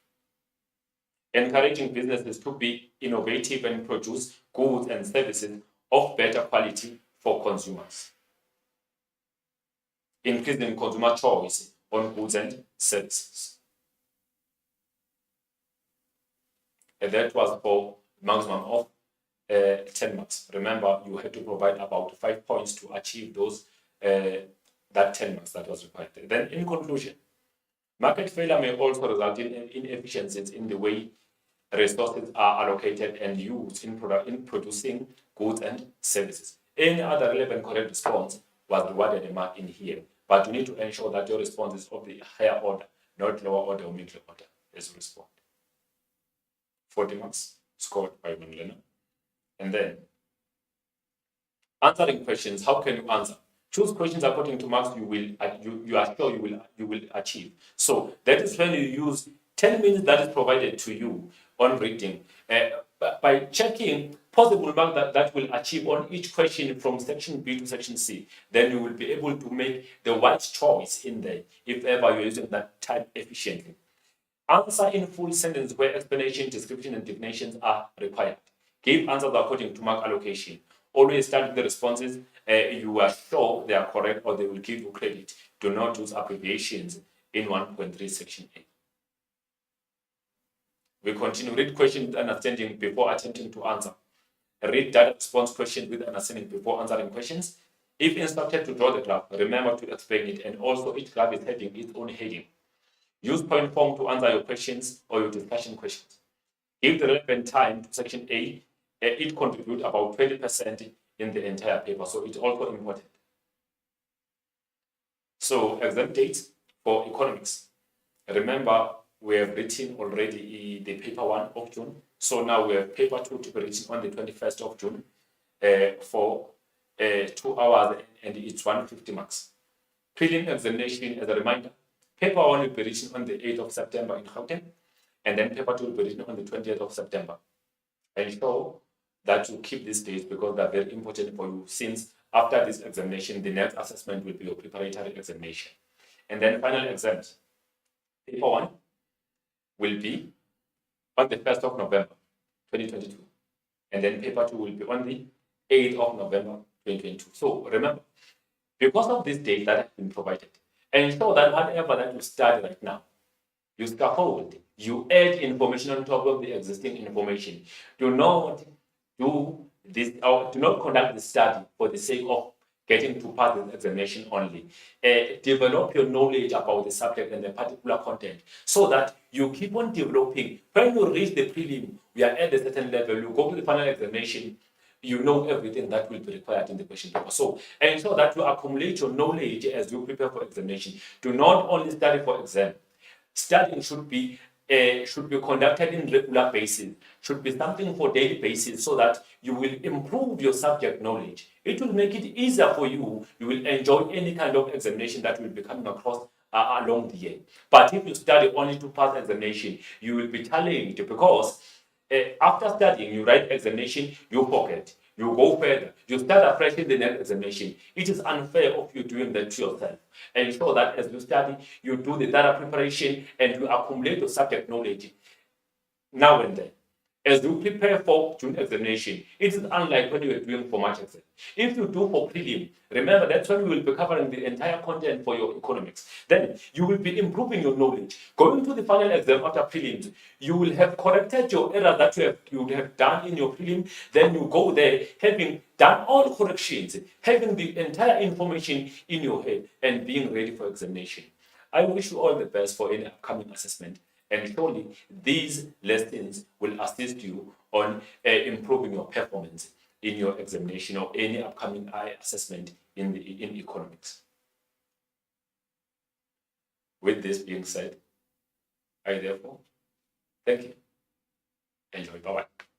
Encouraging businesses to be innovative and produce goods and services of better quality for consumers. Increasing consumer choice on goods and services. And that was for maximum of 10 marks. Remember, you had to provide about 5 points to achieve those that 10 marks that was required. Then in conclusion, market failure may also result in inefficiencies in the way resources are allocated and used in producing goods and services. Any other relevant correct response was rewarded a mark in here, but you need to ensure that your response is of the higher order, not lower order or middle order as you respond. 40 marks scored by one learner. And then answering questions, how can you answer? Choose questions according to marks you are sure you will achieve. So that is when you use 10 minutes that is provided to you on reading. By checking possible mark that will achieve on each question from section B to section C, then you will be able to make the right choice in there if ever you're using that time efficiently. Answer in full sentence where explanation, description, and definitions are required. Give answers according to mark allocation. Always start with the responses you are sure they are correct or they will give you credit. Do not use abbreviations in 1.3 section A. We continue. Read questions with understanding before attempting to answer. Read data response questions with understanding before answering questions. If instructed to draw the graph, remember to explain it, and also each graph is having its own heading. Use point form to answer your questions or your discussion questions. Give the relevant time to section A. It contributes about 20% in the entire paper, so it's also important. So exam dates for economics. Remember, we have written already the paper 1 of June. So now we have paper 2 to be written on the 21st of June for 2 hours, and it's 150 marks. Prelim examination, as a reminder, paper 1 will be written on the 8th of September in Gauteng, and then paper 2 will be written on the 20th of September. Ensure that you keep these dates because they're very important for you, since after this examination, the next assessment will be your preparatory examination. And then final exams. Paper 1 will be on the 1st of November, 2022. And then paper 2 will be on the 8th of November, 2022. So remember, because of this date that has been provided, ensure that whatever that you study right now, you scaffold, you add information on top of the existing information. Do not do this, or do not conduct the study for the sake of getting to pass the examination only. Develop your knowledge about the subject and the particular content so that you keep on developing. When you reach the prelim, we are at a certain level, you go to the final examination, you know everything that will be required in the question paper. So ensure that you accumulate your knowledge as you prepare for examination. Do not only study for exam. Studying should be conducted in regular basis, should be something for daily basis, so that you will improve your subject knowledge. It will make it easier for you. You will enjoy any kind of examination that will be coming across along the year. But if you study only to pass examination, you will be challenged, because after studying, you write examination, you forget. You go further, you start afresh in the next examination. It is unfair of you doing that to yourself. Ensure that as you study, you do the data preparation and you accumulate your subject knowledge now and then. As you prepare for June examination, it is unlike when you are doing for March exam. If you do for prelim, remember that's when you will be covering the entire content for your economics. Then you will be improving your knowledge. Going to the final exam after prelims, you will have corrected your error that you have done in your prelim. Then you go there having done all corrections, having the entire information in your head and being ready for examination. I wish you all the best for any upcoming assessment. And surely these lessons will assist you on improving your performance in your examination or any upcoming assessment in economics. With this being said, I therefore thank you. Enjoy. Bye-bye.